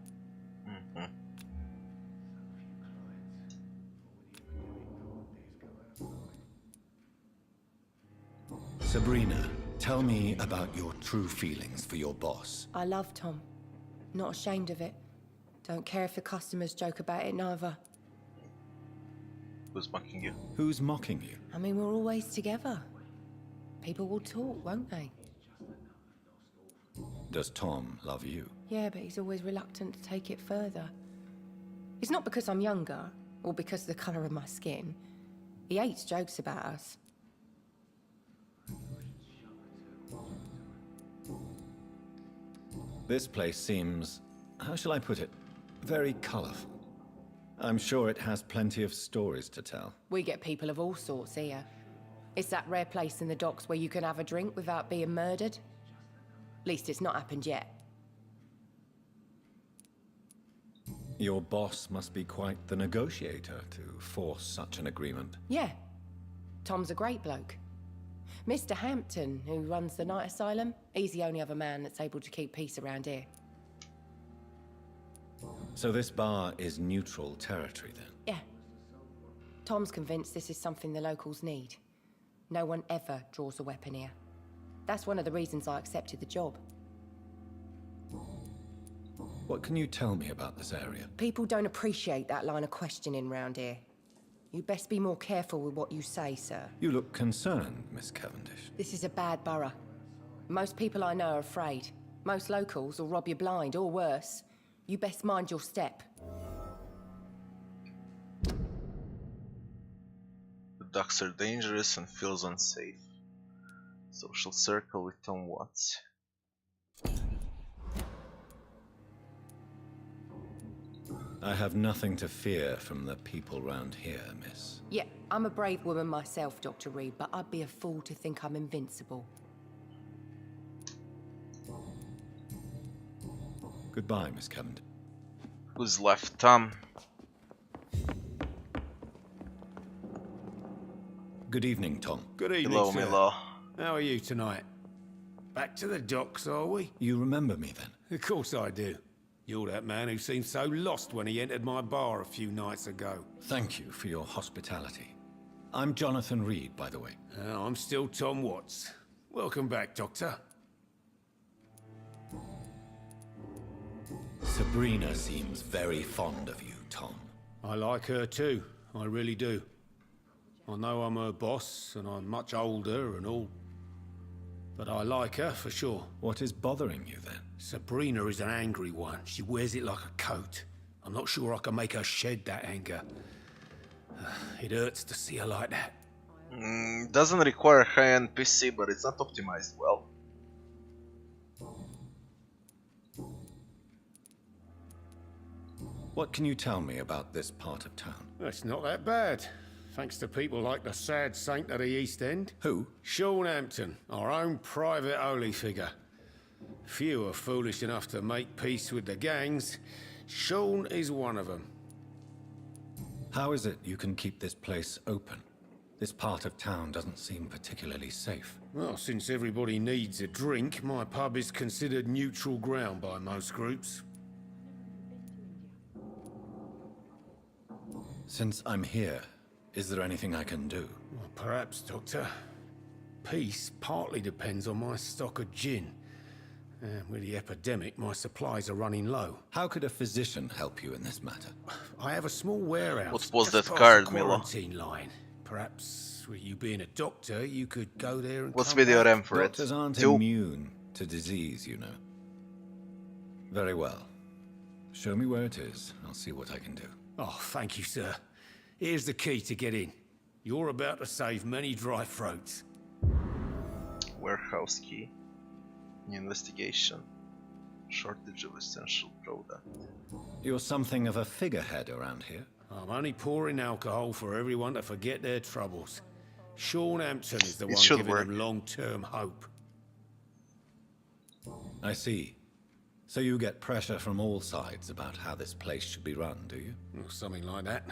Sabrina, tell me about your true feelings for your boss. I love Tom. Not ashamed of it. Don't care if the customers joke about it, neither. Who's mocking you? Who's mocking you? I mean, we're always together. People will talk, won't they? Does Tom love you? Yeah, but he's always reluctant to take it further. It's not because I'm younger, or because of the colour of my skin. He hates jokes about us. This place seems, how shall I put it, very colourful. I'm sure it has plenty of stories to tell. We get people of all sorts here. It's that rare place in the docks where you can have a drink without being murdered. At least it's not happened yet. Your boss must be quite the negotiator to force such an agreement. Yeah. Tom's a great bloke. Mr. Hampton, who runs the night asylum, he's the only other man that's able to keep peace around here. So this bar is neutral territory then? Yeah. Tom's convinced this is something the locals need. No one ever draws a weapon here. That's one of the reasons I accepted the job. What can you tell me about this area? People don't appreciate that line of questioning round here. You best be more careful with what you say, sir. You look concerned, Miss Cavendish. This is a bad borough. Most people I know are afraid. Most locals will rob you blind, or worse. You best mind your step. The docks are dangerous and feels unsafe. Social circle with Tom Watts. I have nothing to fear from the people round here, miss. Yeah, I'm a brave woman myself, Dr. Reid, but I'd be a fool to think I'm invincible. Goodbye, Miss Cavendish. Who's left? Tom. Good evening, Tom. Good evening, Hello, sir. Milo. How are you tonight? Back to the docks, are we? You remember me then? Of course I do. You're that man who seemed so lost when he entered my bar a few nights ago. Thank you for your hospitality. I'm Jonathan Reid, by the way. I'm still Tom Watts. Welcome back, Doctor. Sabrina seems very fond of you, Tom. I like her too. I really do. I know I'm her boss, and I'm much older and all. But I like her, for sure. What is bothering you, then? Sabrina is an angry one. She wears it like a coat. I'm not sure I can make her shed that anger. It hurts to see her like that. Doesn't require high-end PC, but it's not optimized well. What can you tell me about this part of town? It's not that bad. Thanks to people like the sad saint of the East End. Who? Sean Hampton, our own private holy figure. Few are foolish enough to make peace with the gangs. Sean is one of them. How is it you can keep this place open? This part of town doesn't seem particularly safe. Well, since everybody needs a drink, my pub is considered neutral ground by most groups. Since I'm here, is there anything I can do? Well, perhaps, Doctor. Peace partly depends on my stock of gin. With the epidemic, my supplies are running low. How could a physician help you in this matter? I have a small warehouse. What was just that past card, the Milo? quarantine line. Perhaps, with you being a doctor, you could go there and What's come video back. RAM for it? Doctors aren't 2. immune to disease, you know. Very well. Show me where it is. I'll see what I can do. Oh, thank you, sir. Here's the key to get in. You're about to save many dry throats. Warehouse key. New investigation. Shortage of essential product. You're something of a figurehead around here. I'm only pouring alcohol for everyone to forget their troubles. Sean Hampton is the It one should giving work. them long-term hope. I see. So you get pressure from all sides about how this place should be run, do you? Or something like that.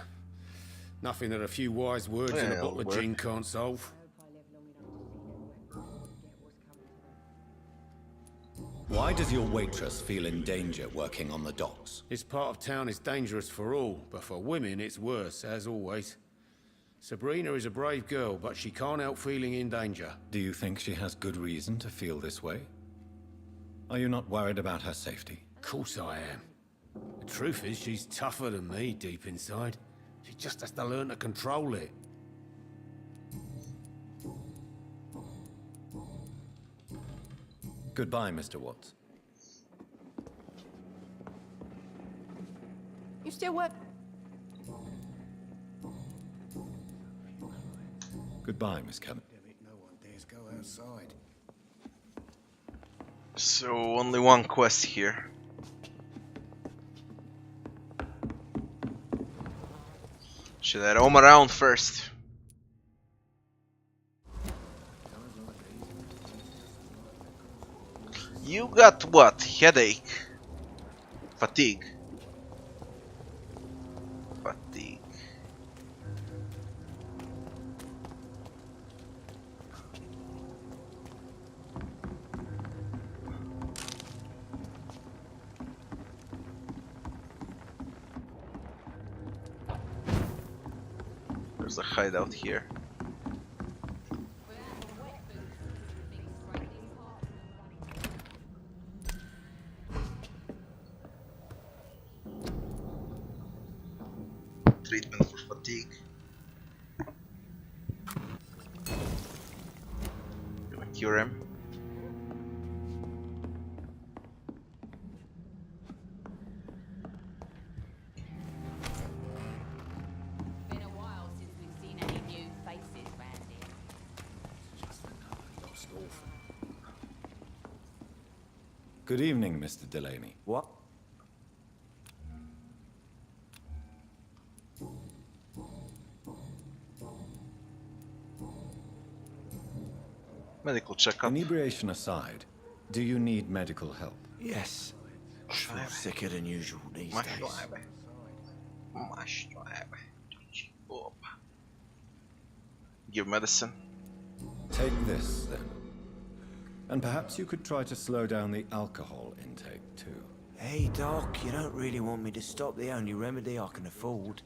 Nothing that a few wise words Yeah, and a it'll bottle of work. gin can't solve. Why does your waitress feel in danger working on the docks? This part of town is dangerous for all, but for women it's worse, as always. Sabrina is a brave girl, but she can't help feeling in danger. Do you think she has good reason to feel this way? Are you not worried about her safety? Of course I am. The truth is, she's tougher than me deep inside. She just has to learn to control it. Goodbye, Mr. Watts. You still work? Goodbye, Miss Kevin. No one dares go outside. So only one quest here. Should I roam around first? You got what? Headache? Fatigue? Fatigue. There's a hideout here. Treatment for fatigue. Gonna cure him. Been a while since we've seen any new faces round here. Just another lost orphan. Good evening, Mr. Delaney. What? Medical checkup. Inebriation aside, do you need medical help? Yes. I feel sicker than usual these days. Give medicine. Take this, then. And perhaps you could try to slow down the alcohol intake, too. Hey, Doc, you don't really want me to stop the only remedy I can afford.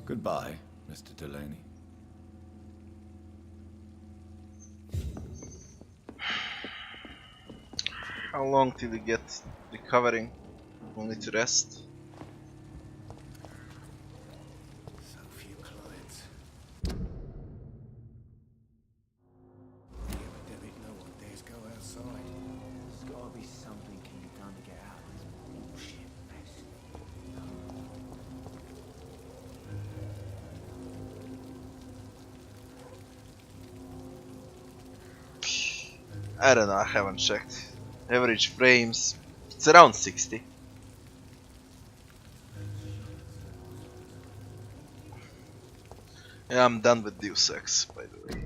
Goodbye, Mr. Delaney. How long till we get recovering? Only to rest. So few clients. The epidemic, no one dares go outside. There's gotta be something can be done to get out of this bullshit mess. I don't know, I haven't checked. Average frames, it's around 60. Yeah, I'm done with Deus Ex, by the way.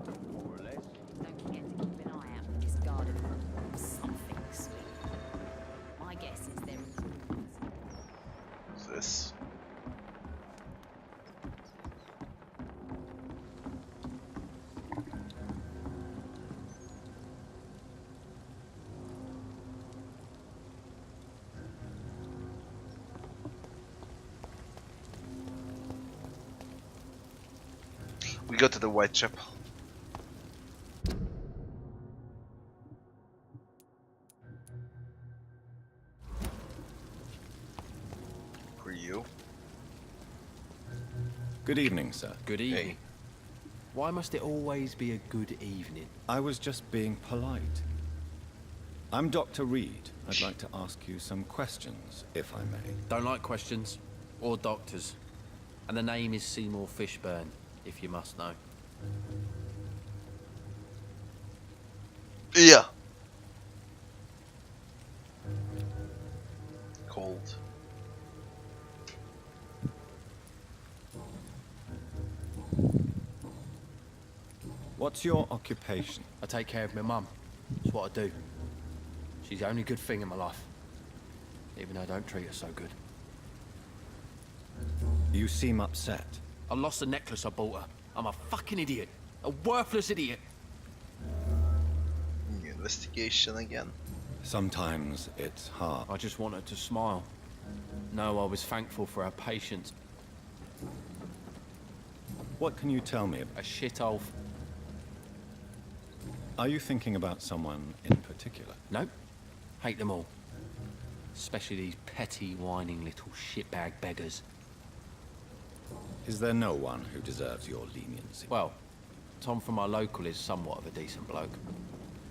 Don't forget to keep an eye out for this garden. Something's. My guess is they're improvements. What's this? We go to the Whitechapel. For you. Good evening, sir. Good evening. Hey. Why must it always be a good evening? I was just being polite. I'm Dr. Reid. I'd like to ask you some questions, if I may. Don't like questions. Or doctors. And the name is Seymour Fishburne, if you must know. Yeah. Cold. What's your occupation? I take care of my mum. It's what I do. She's the only good thing in my life. Even though I don't treat her so good. You seem upset. I lost the necklace I bought her. I'm a fucking idiot. A worthless idiot. Investigation again. Sometimes it's hard. I just wanted to smile. No, I was thankful for her patience. What can you tell me? A shithole. Are you thinking about someone in particular? Nope. Hate them all. Especially these petty, whining little shitbag beggars. Is there no one who deserves your leniency? Well, Tom from our local is somewhat of a decent bloke.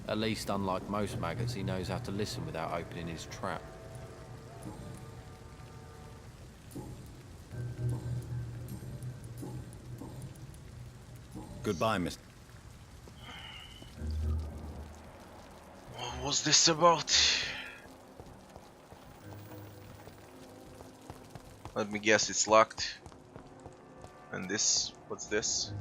At least, unlike most maggots, he knows how to listen without opening his trap. Goodbye, Mr. What was this about? Let me guess, it's locked. And this, what's this?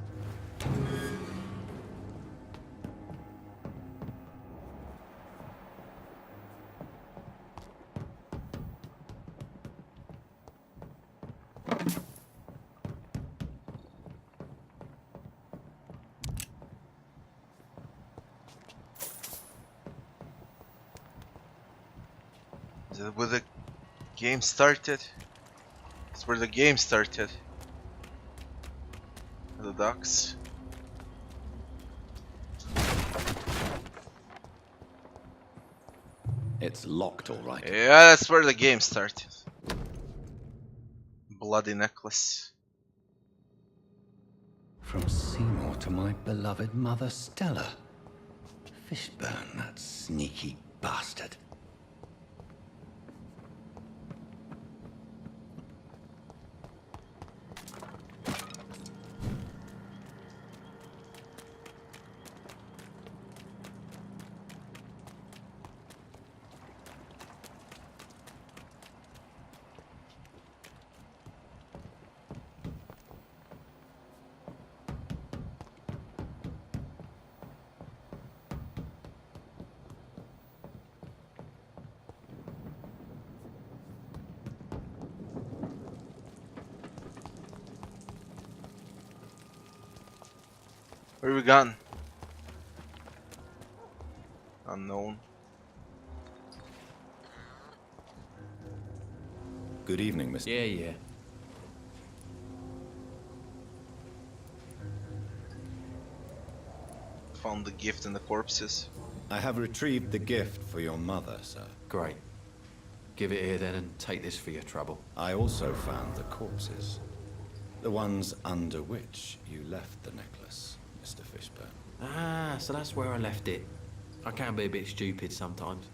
Is that where the game started? It's where the game started. The ducks. It's locked, all right. Yeah, that's where the game started. Bloody necklace. From Seymour to my beloved mother Stella. Fishburne, that sneaky bastard. Where we gone? Unknown. Good evening, Mr. Yeah. Found the gift in the corpses. I have retrieved the gift for your mother, sir. Great. Give it here then and take this for your trouble. I also found the corpses. The ones under which you left the necklace, Mr. Fishburne. Ah, so that's where I left it. I can be a bit stupid sometimes.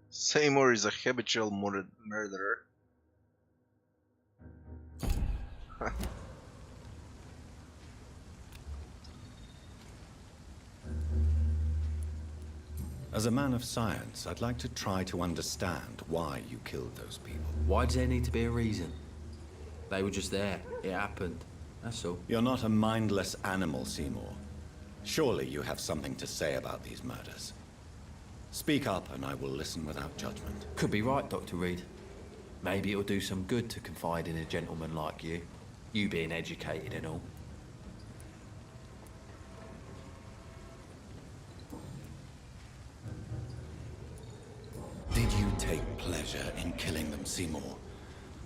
Seymour is a habitual murderer. As a man of science, I'd like to try to understand why you killed those people. Why does there need to be a reason? They were just there. It happened. That's all. You're not a mindless animal, Seymour. Surely you have something to say about these murders. Speak up and I will listen without judgment. Could be right, Dr. Reid. Maybe it'll do some good to confide in a gentleman like you. You being educated and all. Did you take pleasure in killing them, Seymour?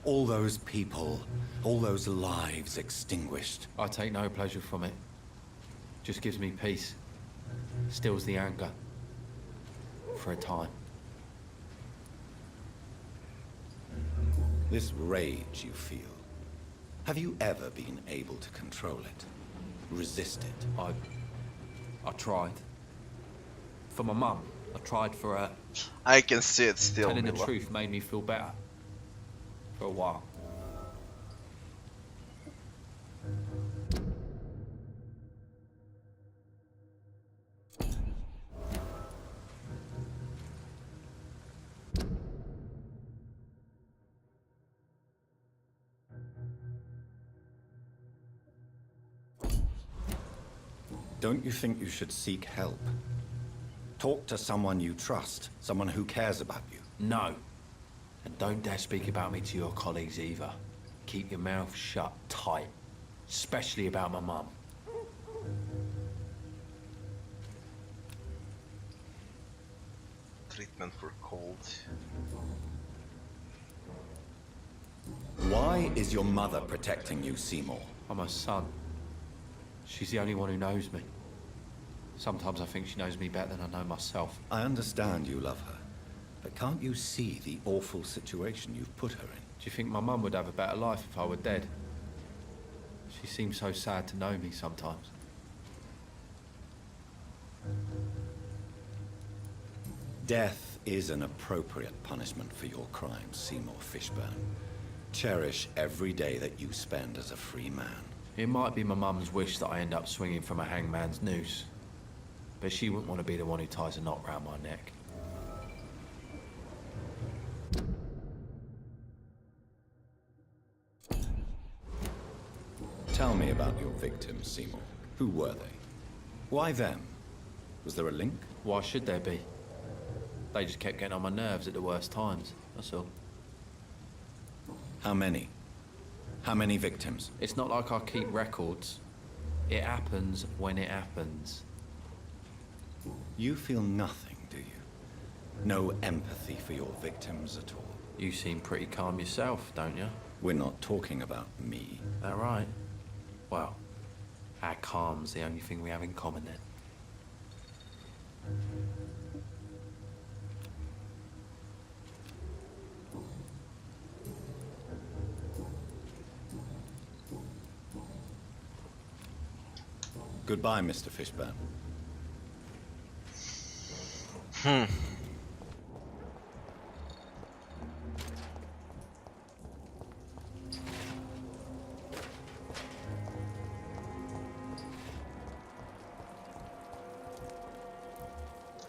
All those people, all those lives extinguished. I take no pleasure from it. Just gives me peace. Stills the anger. For a time. This rage you feel, have you ever been able to control it? Resist it? I tried. For my mum. I tried for her. I can see it still. Telling the Mila. truth made me feel better. For a while. Don't you think you should seek help? Talk to someone you trust, someone who cares about you. No. And don't dare speak about me to your colleagues either. Keep your mouth shut tight. Especially about my mum. Treatment for cold. Why is your mother protecting you, Seymour? I'm her son. She's the only one who knows me. Sometimes I think she knows me better than I know myself. I understand you love her, but can't you see the awful situation you've put her in? Do you think my mum would have a better life if I were dead? She seems so sad to know me sometimes. Death is an appropriate punishment for your crimes, Seymour Fishburne. Cherish every day that you spend as a free man. It might be my mum's wish that I end up swinging from a hangman's noose. But she wouldn't want to be the one who ties a knot round my neck. Tell me about your victims, Seymour. Who were they? Why them? Was there a link? Why should there be? They just kept getting on my nerves at the worst times, that's all. How many? How many victims? It's not like I keep records. It happens when it happens. You feel nothing, do you? No empathy for your victims at all? You seem pretty calm yourself, don't you? We're not talking about me. That right? Well, our calm's the only thing we have in common then. Goodbye, Mr. Fishburne.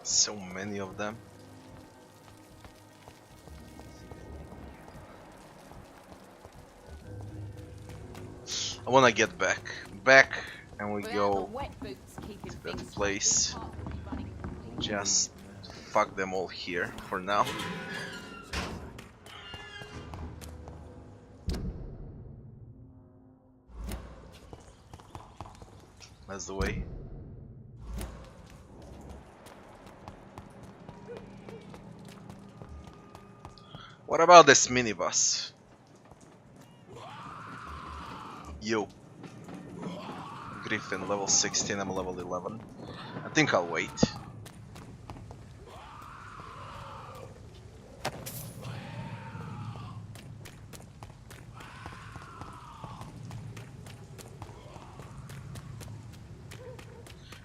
So many of them. I wanna get back, and we go to that place. Just fuck them all here for now. That's the way. What about this minibus? Yo. Griffin, level 16, I'm level 11. I think I'll wait.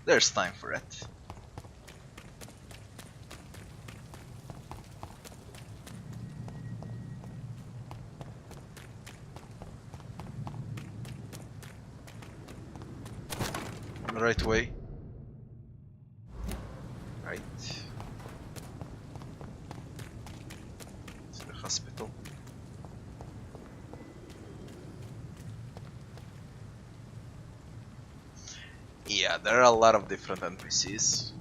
There's time for it. Right way. Right. To the hospital. Yeah, there are a lot of different NPCs.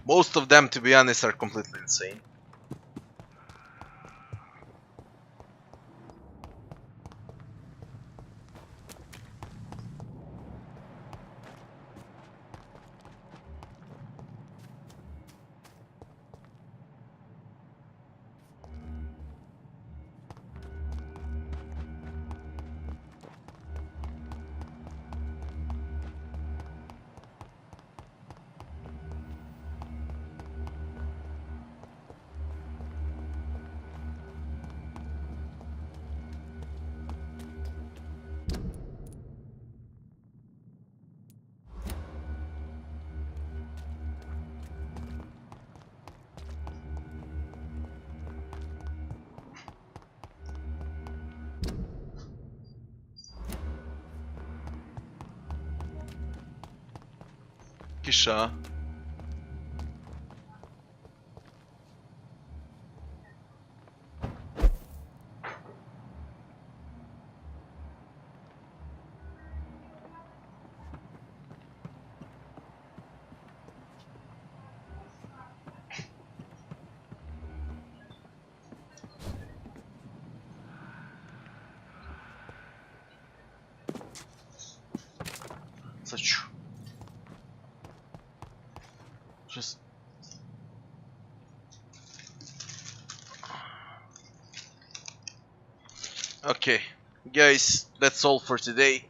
Most of them, to be honest, are completely insane. Kisha. bacat ću. Just... Okay, guys, that's all for today.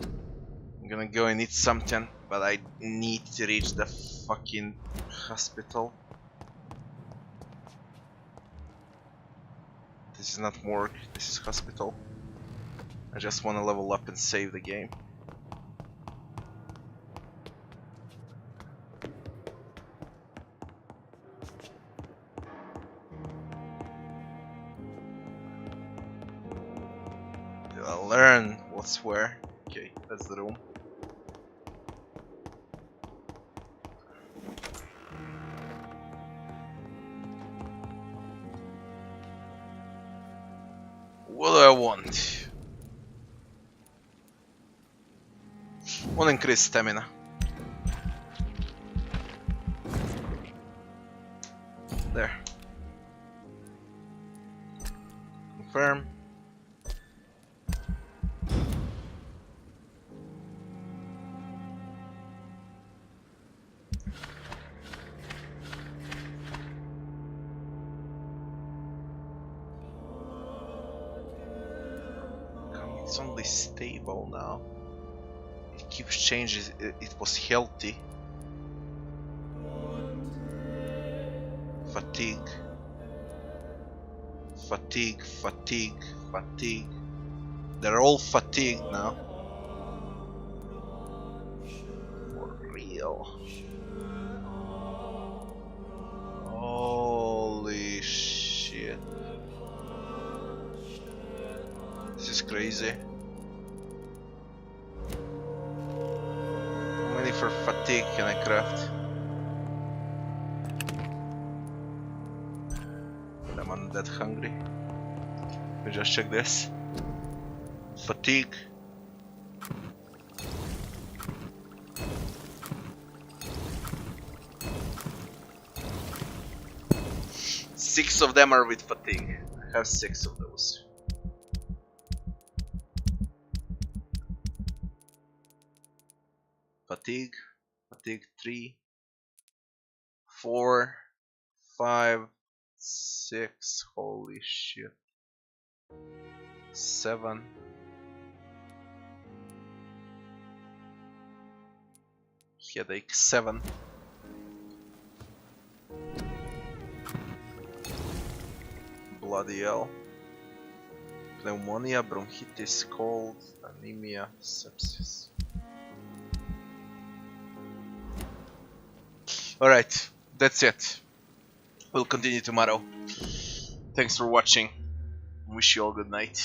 I'm gonna go and eat something, but I need to reach the fucking hospital. This is not morgue, this is hospital. I just wanna level up and save the game. I'll learn what's where. Okay, that's the room. What do I want? Want increased stamina. There. Confirm. It's only stable now. It keeps changing. It was healthy. Fatigue. Fatigue, fatigue, fatigue. They're all fatigued now. For real. Holy shit. This is crazy. How many for fatigue can I craft? But I'm undead hungry. We just check this. Fatigue. Six of them are with fatigue. I have 6 of those. Fatigue, fatigue 3, 4, 5, 6, holy shit, 7, headache 7, bloody hell, pneumonia, bronchitis, cold, anemia, sepsis. Alright, that's it. We'll continue tomorrow. Thanks for watching. Wish you all good night.